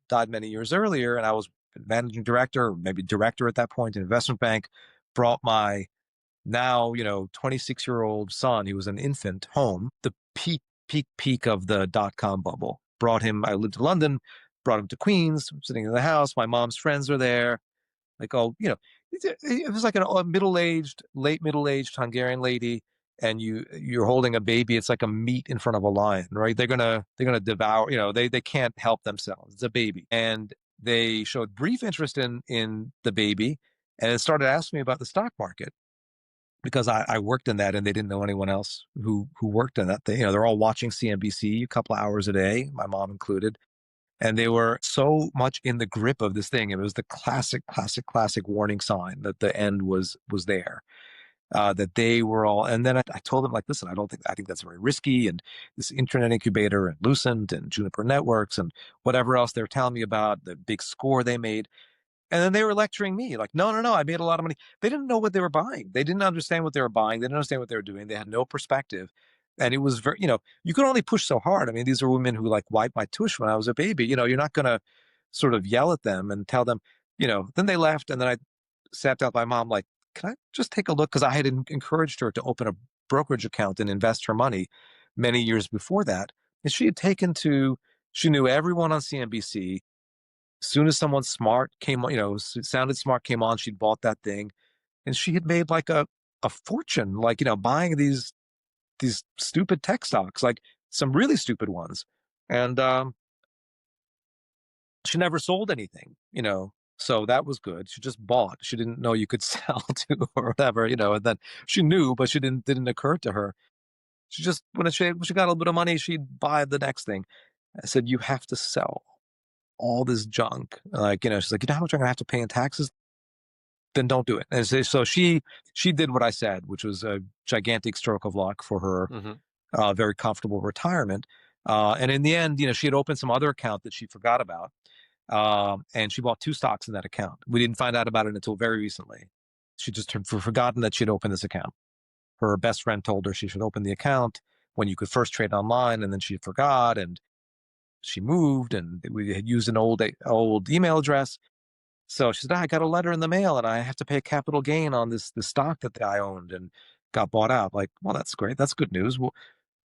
died many years earlier, and I was managing director, or maybe director at that point in an investment bank. Brought my now 26-year-old son, he was an infant, home. The peak of the dot-com bubble. Brought him. I lived in London. Brought him to Queens. I'm sitting in the house. My mom's friends are there. Like, oh, it was like a late middle-aged Hungarian lady, and you're holding a baby. It's like a meat in front of a lion, right? They're gonna devour. They can't help themselves. It's a baby, and they showed brief interest in the baby, and it started asking me about the stock market because I worked in that, and they didn't know anyone else who worked in that. They're all watching CNBC a couple of hours a day, my mom included. And they were so much in the grip of this thing. It was the classic, classic, classic warning sign that the end was there. That they were all, and then I told them, like, listen, I think that's very risky. And this internet incubator and Lucent and Juniper Networks and whatever else they're telling me about, the big score they made. And then they were lecturing me like, no, no, no, I made a lot of money. They didn't know what they were buying. They didn't understand what they were buying. They didn't understand what they were doing. They had no perspective. And it was very, you could only push so hard. I mean, these are women who like wiped my tush when I was a baby. You're not going to sort of yell at them and tell them, then they left. And then I sat down with my mom, like, can I just take a look? Because I had encouraged her to open a brokerage account and invest her money many years before that. And she knew everyone on CNBC. As soon as someone smart came on, sounded smart came on, she'd bought that thing, and she had made like a fortune, like buying these stupid tech stocks, like some really stupid ones, and she never sold anything, so that was good. She just bought. She didn't know you could sell to or whatever, and then she knew, but she didn't occur to her. She just when she got a little bit of money, she'd buy the next thing. I said, you have to sell all this junk. Like, she's like, how much I'm gonna have to pay in taxes? Then don't do it. And so she did what I said, which was a gigantic stroke of luck for her very comfortable retirement. And in the end, she had opened some other account that she forgot about. And she bought two stocks in that account. We didn't find out about it until very recently. She just had forgotten that she'd opened this account. Her best friend told her she should open the account when you could first trade online, and then she forgot, and she moved, and we had used an old email address. So she said, I got a letter in the mail and I have to pay a capital gain on this stock that the guy owned and got bought out. Like, well, that's great. That's good news. Well,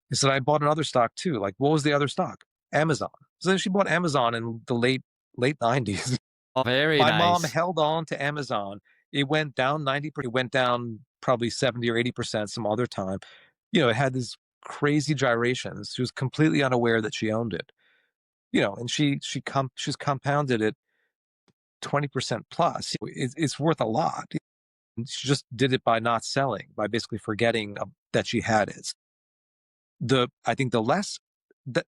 he said, I bought another stock too. Like, what was the other stock? Amazon. So she bought Amazon in the late 90s. Oh, very My mom nice. held on to Amazon. It went down 90%. It went down probably 70 or 80% some other time. It had these crazy gyrations. She was completely unaware that she owned it. And she's compounded it 20% plus. It's worth a lot. She just did it by not selling, by basically forgetting that she had it. I think the less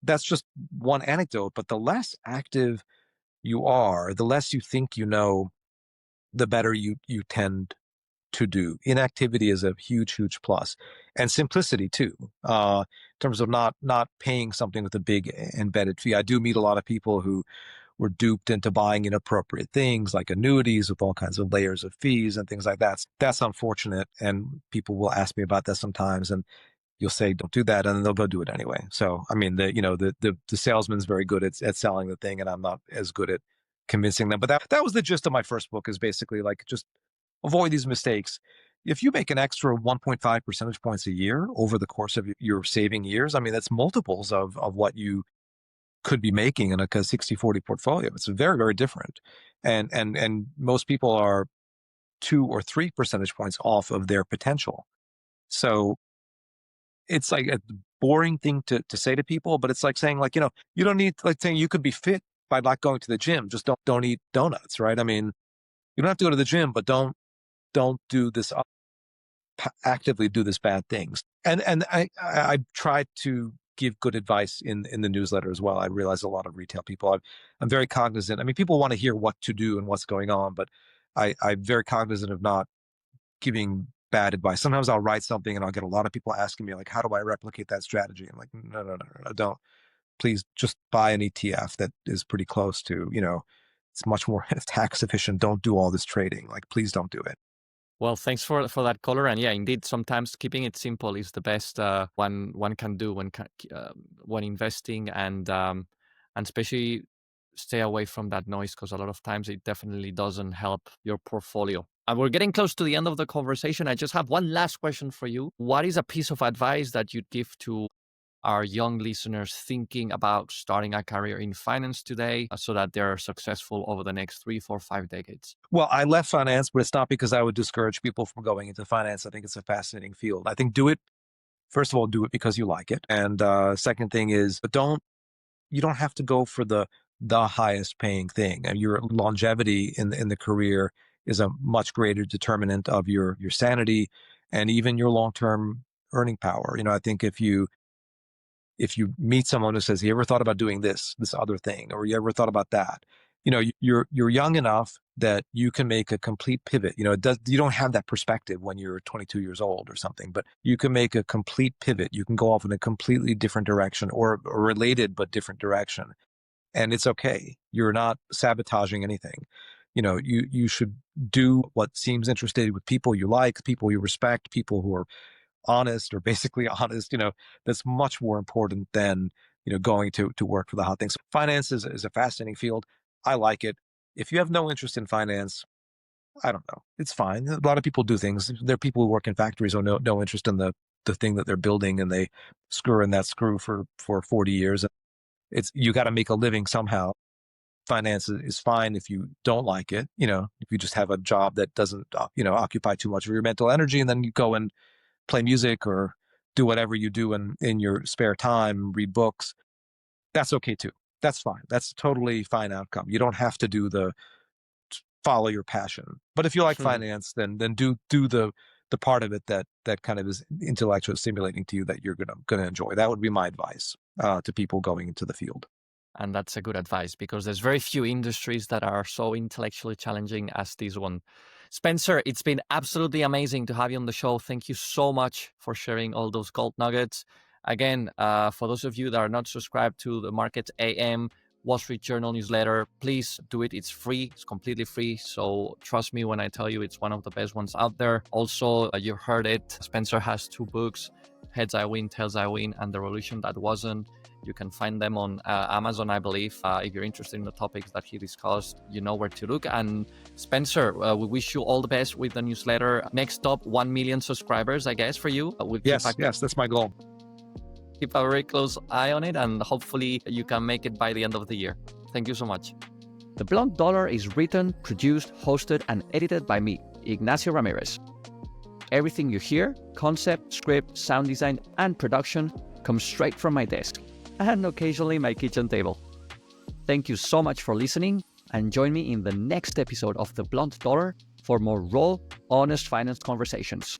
that's just one anecdote, but the less active you are, the less you think the better you tend to do. Inactivity is a huge plus, and simplicity too. In terms of not paying something with a big embedded fee. I do meet a lot of people who were duped into buying inappropriate things like annuities with all kinds of layers of fees and things like that. That's unfortunate. And people will ask me about that sometimes, and you'll say, don't do that. And then they'll go do it anyway. So, I mean, the salesman's very good at selling the thing, and I'm not as good at convincing them. But that was the gist of my first book, is basically like, just avoid these mistakes. If you make an extra 1.5 percentage points a year over the course of your saving years, I mean, that's multiples of what you could be making in a 60-40 portfolio. It's very, very different. And most people are 2 or 3 percentage points off of their potential. So it's like a boring thing to say to people, but it's like saying, like, you don't need, like saying you could be fit by not going to the gym. Just don't eat donuts, right? I mean, you don't have to go to the gym, but don't do this, actively do this bad things. And I tried to give good advice in the newsletter as well. I realize a lot of retail people, I'm very cognizant. I mean, people want to hear what to do and what's going on, but I'm very cognizant of not giving bad advice. Sometimes I'll write something and I'll get a lot of people asking me, like, how do I replicate that strategy? I'm like, no, don't. Please just buy an ETF that is pretty close to, it's much more tax efficient. Don't do all this trading. Like, please don't do it. Well, thanks for that color. And yeah, indeed, sometimes keeping it simple is the best one can do when investing, and especially stay away from that noise, because a lot of times it definitely doesn't help your portfolio. And we're getting close to the end of the conversation. I just have one last question for you. What is a piece of advice that you'd give to our young listeners thinking about starting a career in finance today, so that they're successful over the next 3, 4, 5 decades? Well, I left finance, but it's not because I would discourage people from going into finance. I think it's a fascinating field. I think first of all, do it because you like it. And second thing is, you don't have to go for the highest paying thing. And your longevity in the career is a much greater determinant of your sanity and even your long-term earning power. I think if you meet someone who says, you ever thought about doing this other thing, or you ever thought about that, you're young enough that you can make a complete pivot. You don't have that perspective when you're 22 years old or something, but you can make a complete pivot. You can go off in a completely different direction, or a related but different direction. And it's okay. You're not sabotaging anything. You should do what seems interesting with people you like, people you respect, people who are honest or basically honest. That's much more important than going to work for the hot things. Finance is a fascinating field. I like it. If you have no interest in finance, I don't know. It's fine. A lot of people do things. There are people who work in factories who have no interest in the thing that they're building, and they screw in that screw for 40 years. You got to make a living somehow. Finance is fine if you don't like it. If you just have a job that doesn't occupy too much of your mental energy, and then you go and play music or do whatever you do in your spare time, read books, that's okay too. That's fine. That's a totally fine outcome. You don't have to do follow your passion. But if you like finance, then do the part of it that kind of is intellectually stimulating to you, that you're gonna enjoy. That would be my advice to people going into the field. And that's a good advice, because there's very few industries that are so intellectually challenging as this one. Spencer, it's been absolutely amazing to have you on the show. Thank you so much for sharing all those gold nuggets. Again, for those of you that are not subscribed to the Markets AM Wall Street Journal newsletter, please do it. It's free. It's completely free. So trust me when I tell you it's one of the best ones out there. Also, you've heard it. Spencer has 2 books, Heads I Win, Tails I Win, and The Revolution That Wasn't. You can find them on Amazon, I believe. If you're interested in the topics that he discussed, you know where to look. And Spencer, we wish you all the best with the newsletter. Next up, 1 million subscribers, I guess, for you. Yes, that's my goal. Keep a very close eye on it, and hopefully you can make it by the end of the year. Thank you so much. The Blunt Dollar is written, produced, hosted, and edited by me, Ignacio Ramirez. Everything you hear, concept, script, sound design, and production, comes straight from my desk, and occasionally my kitchen table. Thank you so much for listening, and join me in the next episode of The Blunt Dollar for more raw, honest finance conversations.